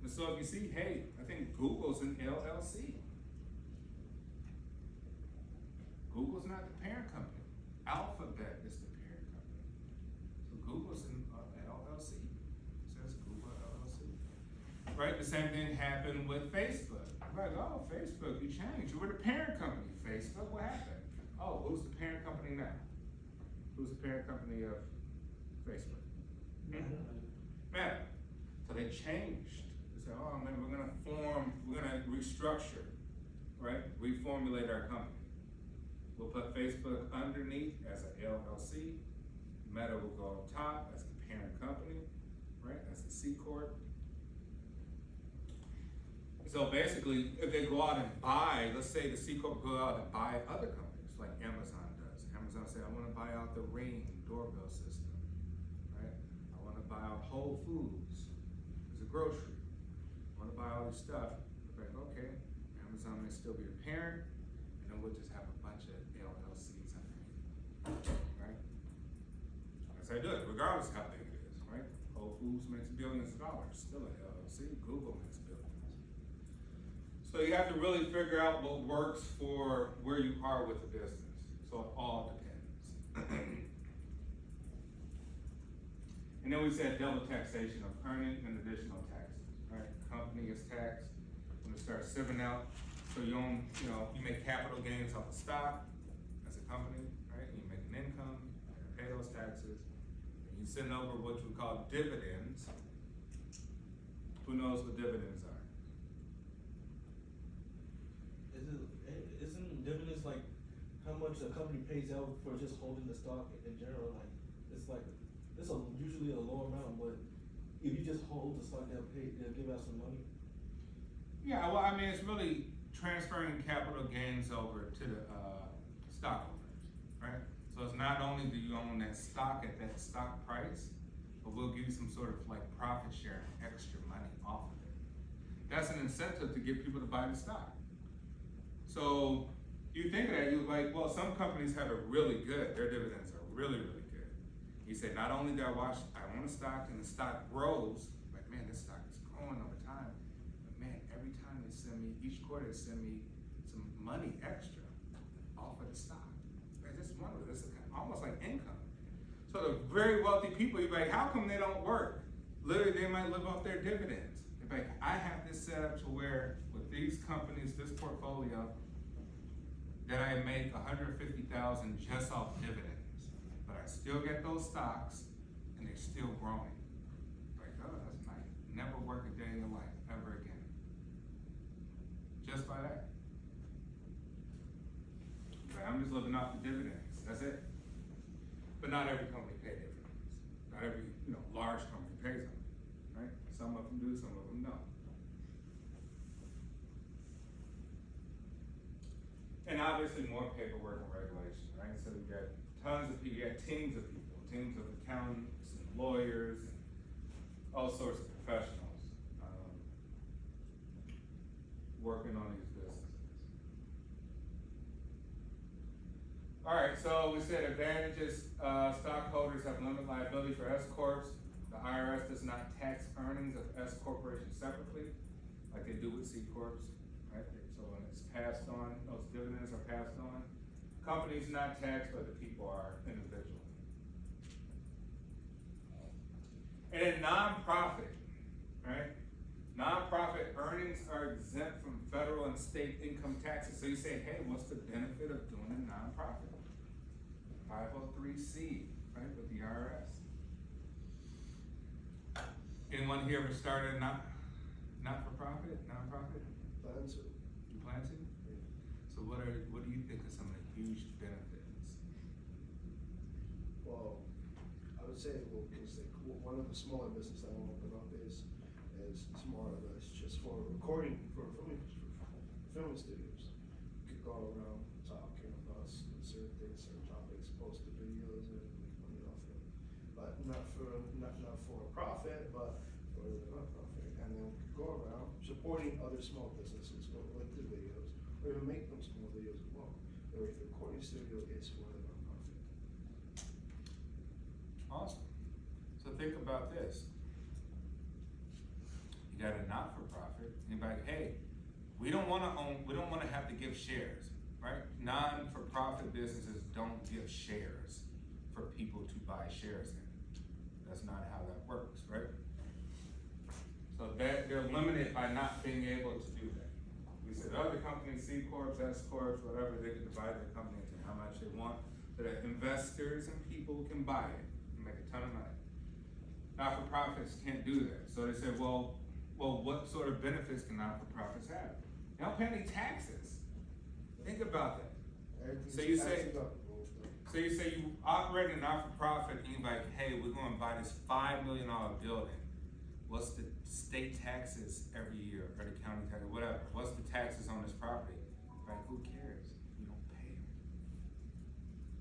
Speaker 2: And so if you see, hey, I think Google's an LLC. Google's not the parent company. Alphabet is the parent company. So Google's an LLC. It says Google LLC. Right? The same thing happened with Facebook. Like, oh, Facebook, you changed. You were the parent company. Facebook, what happened? Oh, who's the parent company now? Who's the parent company of Facebook? Meta. So they changed. They said, oh man, we're gonna restructure, right? Reformulate our company. We'll put Facebook underneath as an LLC. Meta will go on top as the parent company, right? As a C Corp. So basically, if they go out and buy, let's say the C Corp go out and buy other companies, like Amazon does. Amazon say, I want to buy out the Ring doorbell system, right? I want to buy out Whole Foods as a grocery. I want to buy all this stuff. Like, okay, Practicum may still be the parent, and then we'll just have a bunch of LLCs underneath, right? That's how I do it, regardless of how big it is, right? Whole Foods makes billions of dollars, still an LLC. Google makes billions. So you have to really figure out what works for where you are with the business. So it all depends. And then we said double taxation of earning and additional taxes, right? Company is taxed when it starts sieving out. So you own, you make capital gains off of stock as a company, right? You make an income, you pay those taxes, and you send over what we call dividends. Who knows what dividends are?
Speaker 6: Isn't dividends like how much a company pays out for just holding the stock in general? Like, it's usually a low amount, but if you just hold the stock, they'll give out some money.
Speaker 2: Yeah, well, I mean, it's really transferring capital gains over to the stockholders, right? So it's not only do you own that stock at that stock price, but we'll give you some sort of like profit sharing, extra money off of it. That's an incentive to get people to buy the stock. So you think of that, you're like, well, some companies have it really good. Their dividends are really, really good. You say, not only do I own a stock and the stock grows, like, man, this stock is growing over time. But man, every time they send me, each quarter they send me some money extra off of the stock. I just wonder, this is almost like income. So the very wealthy people, you're like, how come they don't work? Literally, they might live off their dividends. They're like, I have this set up to where with these companies, this portfolio, that I make $150,000 just off dividends. But I still get those stocks and they're still growing. Like, oh, that's nice. Never work a day in your life ever again. Just by that. Like, I'm just living off the dividends. That's it. But not every company pays dividends. Not every large company pays them. Right? Some of them do, some of them don't. And obviously more paperwork and regulation, right? So you got tons of people, you got teams of people, teams of accountants and lawyers and all sorts of professionals working on these businesses. All right, so we said advantages, stockholders have limited liability for S corps. The IRS does not tax earnings of S corporations separately, like they do with C corps, right? So when it's passed on, those dividends are passed on. Companies not taxed, but the people are individual. And then nonprofit, right? Nonprofit earnings are exempt from federal and state income taxes. So you say, hey, what's the benefit of doing a nonprofit? 503C, right, with the IRS. Anyone here ever started a not-for-profit, nonprofit?
Speaker 1: Plan to.
Speaker 2: You plan to?
Speaker 1: Yeah.
Speaker 2: So what do you think are some of the huge benefits?
Speaker 1: Well, I would say, because one of the smaller businesses I want to open up is more or less just for recording, for filming studios. You could go around talking about certain things, certain topics, post the videos and make money off of it. But not for a profit, but for the nonprofit. And then we could go around supporting other small businesses, go like the videos, or even make them small videos as well. Or if the recording studio is for the nonprofit.
Speaker 2: Awesome. So think about this. You got a not-for-profit, and you're like, hey, we don't want to have to give shares, right? Non-for-profit businesses don't give shares for people to buy shares in. That's not how that works, right? So that they're limited by not being able to do that. We said other companies, C corps, S corps, whatever, they can divide their company into how much they want, so that investors and people can buy it and make a ton of money. Not-for-profits can't do that. So they said, well, what sort of benefits can not-for-profits have? They don't pay any taxes. Think about that. So you say you operate a not-for-profit and you're like, hey, we're going to buy this $5 million building. What's the state taxes every year, or the county tax, or whatever? What's the taxes on this property? Like, who cares? You don't pay them.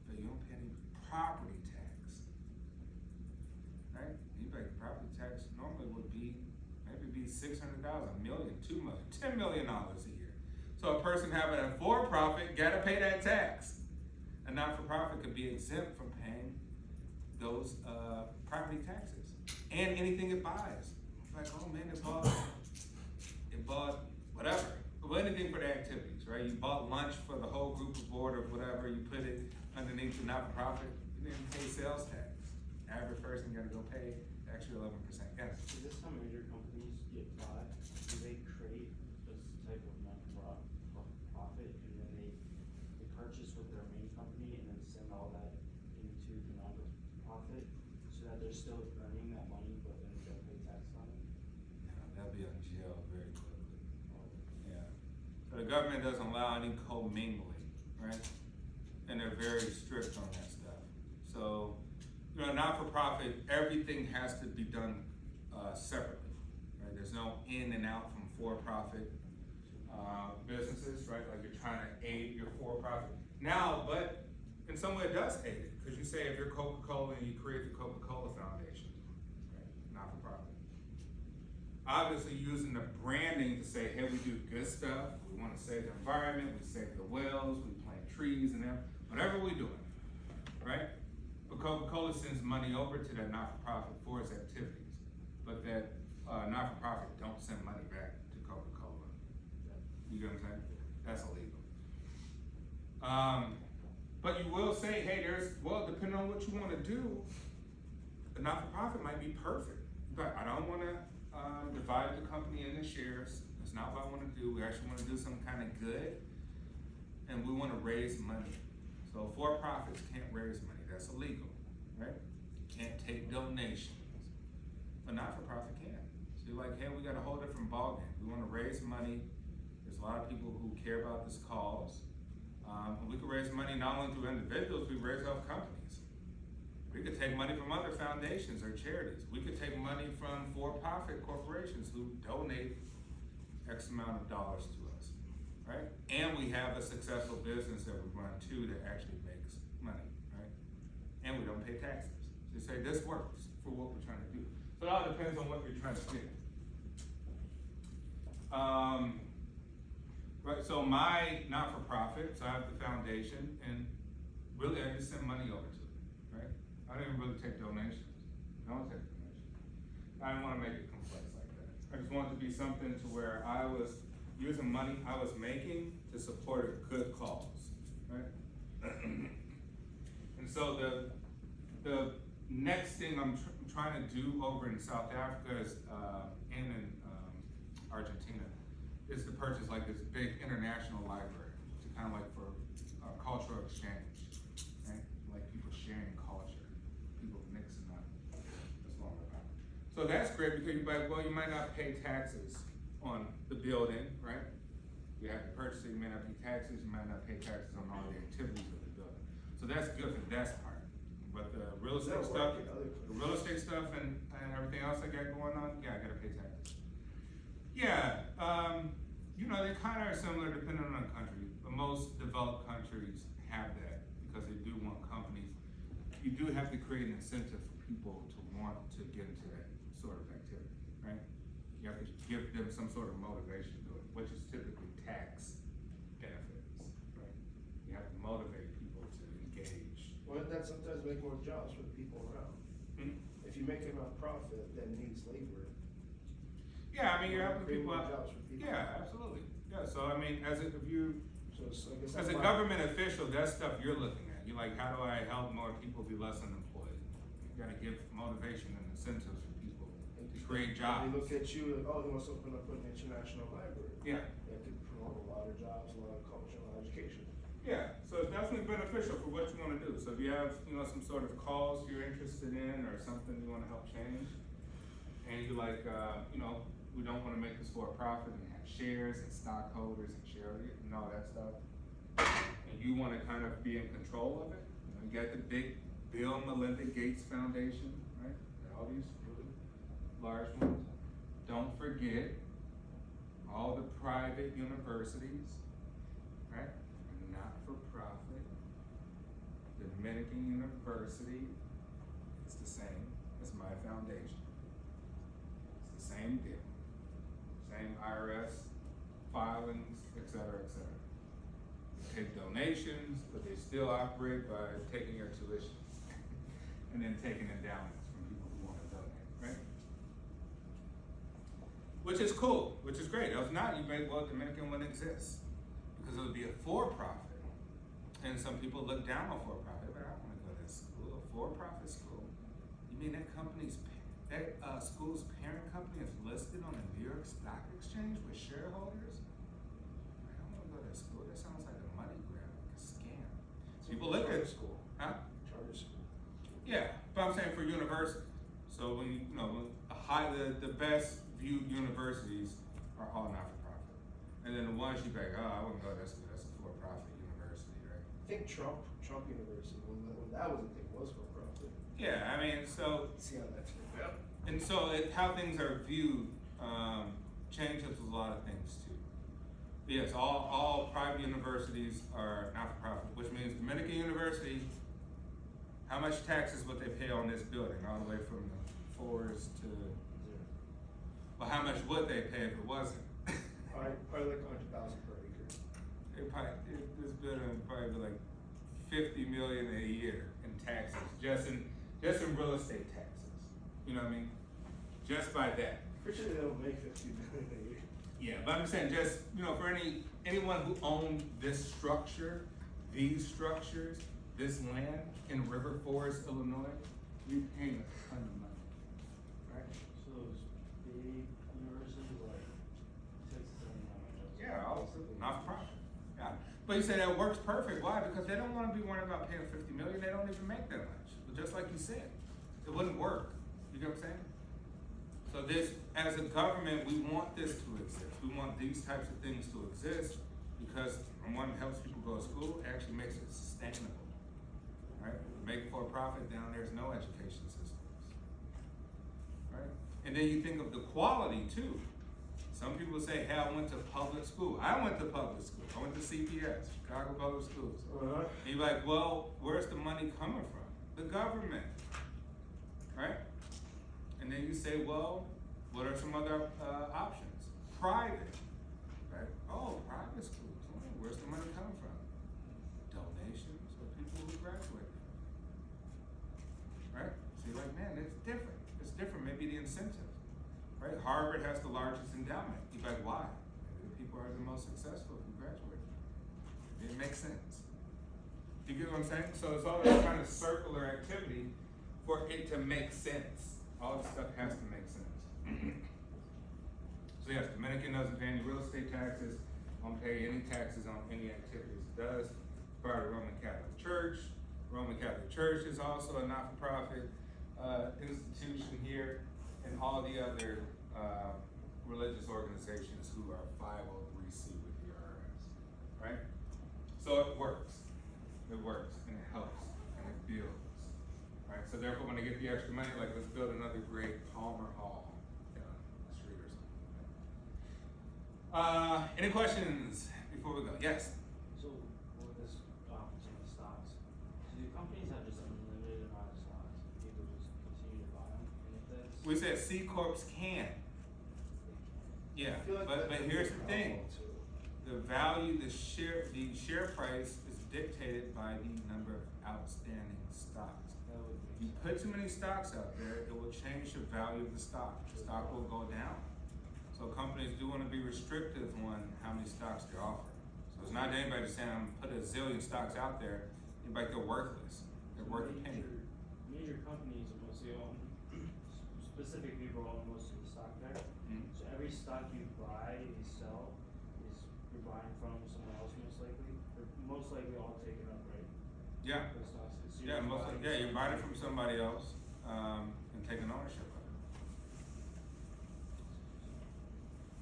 Speaker 2: But you don't pay any property tax, right? You pay property tax normally would be maybe $600,000, $1 million, $2 million, $10 million a year. So So a person having a for-profit gotta pay that tax. A not-for-profit could be exempt from paying those property taxes and anything it buys. Like, oh man, it bought whatever, well, anything for the activities, right? You bought lunch for the whole group of board or whatever, you put it underneath the not-for-profit, you didn't pay sales tax. Average person gotta go pay the extra 11%. Yes.
Speaker 3: Is this how major companies get by? Do they create this type of non-profit and then they purchase with their main company and then send all that into the non-profit so that they're still earning that money but then they don't pay tax on it?
Speaker 2: They'll be in jail very quickly. Yeah. So the government doesn't allow any commingling, right? And they're very strict on that stuff. So, you know, not-for-profit, everything has to be done separately, right? There's no in and out from for-profit businesses, right? Like you're trying to aid your for-profit. Now, but in some way it does aid it, because you say if you're Coca-Cola and you create the Coca-Cola Foundation, right? Not-for-profit. Obviously using the branding to say, hey, we do good stuff, we want to save the environment, we save the whales, we plant trees and whatever we're doing, right? But Coca-Cola sends money over to that not-for-profit for its activities, but that not-for-profit don't send money back to Coca-Cola. You get what I'm saying? That's illegal. But you will say, hey, well, depending on what you want to do, the not-for-profit might be perfect. But I don't want to divide the company into shares. That's not what I want to do. We actually want to do some kind of good, and we want to raise money. So for-profits can't raise money. That's illegal, right? Can't take donations. But not-for-profit can. So you're like, hey, we got a whole different ballgame. We want to raise money. There's a lot of people who care about this cause. And we can raise money not only through individuals, we raise off companies. We could take money from other foundations or charities. We could take money from for-profit corporations who donate X amount of dollars to us, right? And we have a successful business that we run too that actually makes money, right? And we don't pay taxes. So you say this works for what we're trying to do. So it all depends on what you're trying to do. Right, so my not-for-profit, so I have the foundation, and really I just send money over to it, right? I didn't really take donations. I don't take donations. I didn't want to make it complex like that. I just wanted to be something to where I was using money I was making to support a good cause, right? And so the next thing I'm trying to do over in South Africa is, and in Argentina, is to purchase like this big international library, to kind of like for cultural exchange, right? Like people sharing culture, people mixing up. That's what I'm about. So that's great because you're like, well, you might not pay taxes on the building, right? You have to purchase it, you may not pay taxes, you might not pay taxes on all the activities of the building. So that's good for that part. But the real estate stuff, and everything else I got going on, yeah, I gotta pay taxes. Yeah, you know, they kind of are similar depending on the country, but most developed countries have that because they do want companies. You do have to create an incentive for people to want to get into that sort of activity, right? You have to give them some sort of motivation to do it, which is typically tax benefits, right? You have to motivate people to engage.
Speaker 1: Well, that sometimes make more jobs for the people around.
Speaker 2: Hmm?
Speaker 1: If you make a nonprofit that needs labor.
Speaker 2: Yeah, I mean, you're helping
Speaker 1: create
Speaker 2: people
Speaker 1: more
Speaker 2: out.
Speaker 1: jobs for people.
Speaker 2: Yeah, absolutely. Yeah, so I mean, I guess as a
Speaker 1: why-
Speaker 2: government official, that's stuff you're looking at. You're like, how do I help more people be less unemployed? You gotta give motivation and incentives for people to create jobs.
Speaker 1: They look at you like, oh, he wants to open up an international library.
Speaker 2: Yeah.
Speaker 1: That could promote a lot of jobs, a lot of culture, a lot of education.
Speaker 2: Yeah, so it's definitely beneficial for what you wanna do. So if you have, you know, some sort of cause you're interested in or something you wanna help change, and you like, you know, we don't wanna make this for a profit and have shares and stockholders and and all that stuff, and you wanna kind of be in control of it, you know, you got the big Bill and Melinda Gates Foundation, right? All these really large ones. Don't forget all the private universities, right? Not-for-profit. Dominican University is the same as my foundation. It's the same deal. Same IRS filings, etc. cetera, et cetera. They take donations, but they still operate by taking your tuition and then taking endowments from people who want to donate, right? Which is cool, which is great. If not, you may, well, Dominican wouldn't exist because it would be a for-profit. And some people look down on for-profit, but I don't want to go to school, a for-profit school. You mean that school's parent company is listed on the New York Stock Exchange with shareholders? I don't want to go to school. That sounds like a money grab, like a scam. People look at
Speaker 1: school.
Speaker 2: huh?
Speaker 1: Charter school.
Speaker 2: Yeah, but I'm saying for university. So when the best viewed universities are all not for profit, and then the ones you think, oh, I wouldn't go to that school. That's a for-profit university, right?
Speaker 1: I think Trump University, when that was a thing, was for profit.
Speaker 2: Yeah, I mean, so
Speaker 1: See how that turned out.
Speaker 2: and so how things are viewed changes a lot of things too. But yes, all private universities are not for profit, which means Dominican University, how much taxes would they pay on this building, all the way from the floors to, well, how much would they pay if it wasn't?
Speaker 1: Probably like 100,000 per acre.
Speaker 2: This building would probably be like 50 million a year in taxes, just in real estate taxes. You know what I mean? Just by that.
Speaker 1: Pretty sure they don't make 50 million a year.
Speaker 2: Yeah, but I'm saying just, for anyone who owned this structure, these structures, this land in River Forest, Illinois, you're paying a ton of money, right?
Speaker 3: So those big universities like Texas A&M.
Speaker 2: Yeah, all not for profit. Yeah, but you say that works perfect. Why? Because they don't want to be worried about paying 50 million. They don't even make that much. But just like you said, it wouldn't work. You get what I'm saying? So this, as a government, we want this to exist. We want these types of things to exist because one, it helps people go to school. It actually makes it sustainable. Right? Make for profit down there's no education systems. Right? And then you think of the quality too. Some people say, hey, I went to public school. I went to public school. I went to CPS, Chicago Public Schools. And you're like, well, where's the money coming from? The government. Right? And then you say, well, what are some other options? Private. Right? Oh, private schools. Oh, where's the money coming from? Donations of people who graduated. Right? So you're like, man, it's different. It's different. Maybe the incentive. Right? Harvard has the largest endowment. You're like, why? Maybe the people are the most successful who graduated. It makes sense. You get what I'm saying? So it's all this kind of circular activity for it to make sense. All this stuff has to make sense. So yes, Dominican doesn't pay any real estate taxes, don't pay any taxes on any activities it does. Part of the Roman Catholic Church. Roman Catholic Church is also a not-for-profit institution here, and all the other religious organizations who are 503c with the IRS, right? So it works, and it helps, and it builds, right? So therefore, when they get the extra money, like let's build another great Palmer Hall on the street or something. Any questions before we go? Yes?
Speaker 3: So with this opportunity stocks, so do companies have just unlimited amount of stocks? People just continue to buy them? And if that's
Speaker 2: We said C Corps can. Yeah,
Speaker 1: I feel like
Speaker 2: but
Speaker 1: that could
Speaker 2: here's
Speaker 1: be
Speaker 2: the
Speaker 1: a
Speaker 2: thing.
Speaker 1: problem, too.
Speaker 2: The value, the share price is dictated by the number of outstanding stocks.
Speaker 3: that would
Speaker 2: If
Speaker 3: be
Speaker 2: you put too many stocks out there, it will change the value of the stock. The stock will go down. So companies do want to be restrictive on how many stocks they offer. So it's not anybody saying I'm putting a zillion stocks out there. You're like they're worthless. They're worth a penny.
Speaker 3: Major companies mostly own specific people own most of the stock there.
Speaker 2: Mhm.
Speaker 3: So every stock you buy and sell is you're buying from someone else most likely. Or most likely all taken up, right?
Speaker 2: Yeah.
Speaker 3: The stocks. So
Speaker 2: Yeah,
Speaker 3: you're
Speaker 2: mostly.
Speaker 3: buying
Speaker 2: Yeah, you're buying it
Speaker 3: something.
Speaker 2: from somebody else and taking ownership of it.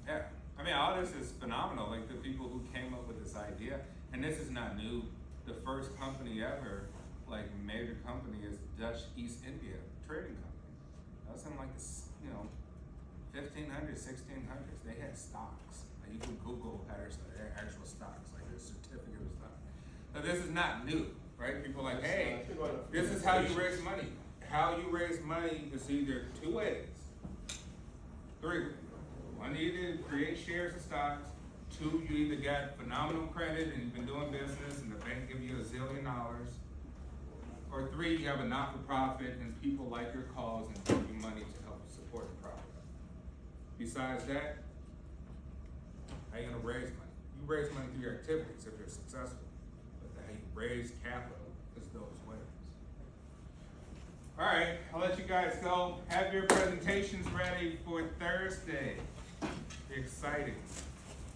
Speaker 2: Yeah, I mean, all this is phenomenal. Like the people who came up with this idea, and this is not new. The first company ever, like major company, is Dutch East India Trading Company. That was in like the 1500s, 1600s. They had stocks. Like you can Google their actual stocks, like their certificate of stock. So this is not new, right? People are like, hey, this is how you raise money. How you raise money is either two ways. Three ways. One, either create shares of stocks. 2, you either got phenomenal credit and you've been doing business and the bank give you $1 zillion. Or 3, you have a not-for-profit and people like your cause and give you money to help support the project. Besides that, how you gonna raise money? You raise money through your activities if you're successful. But how you raise capital is those ways. All right, I'll let you guys go. Have your presentations ready for Thursday. Exciting.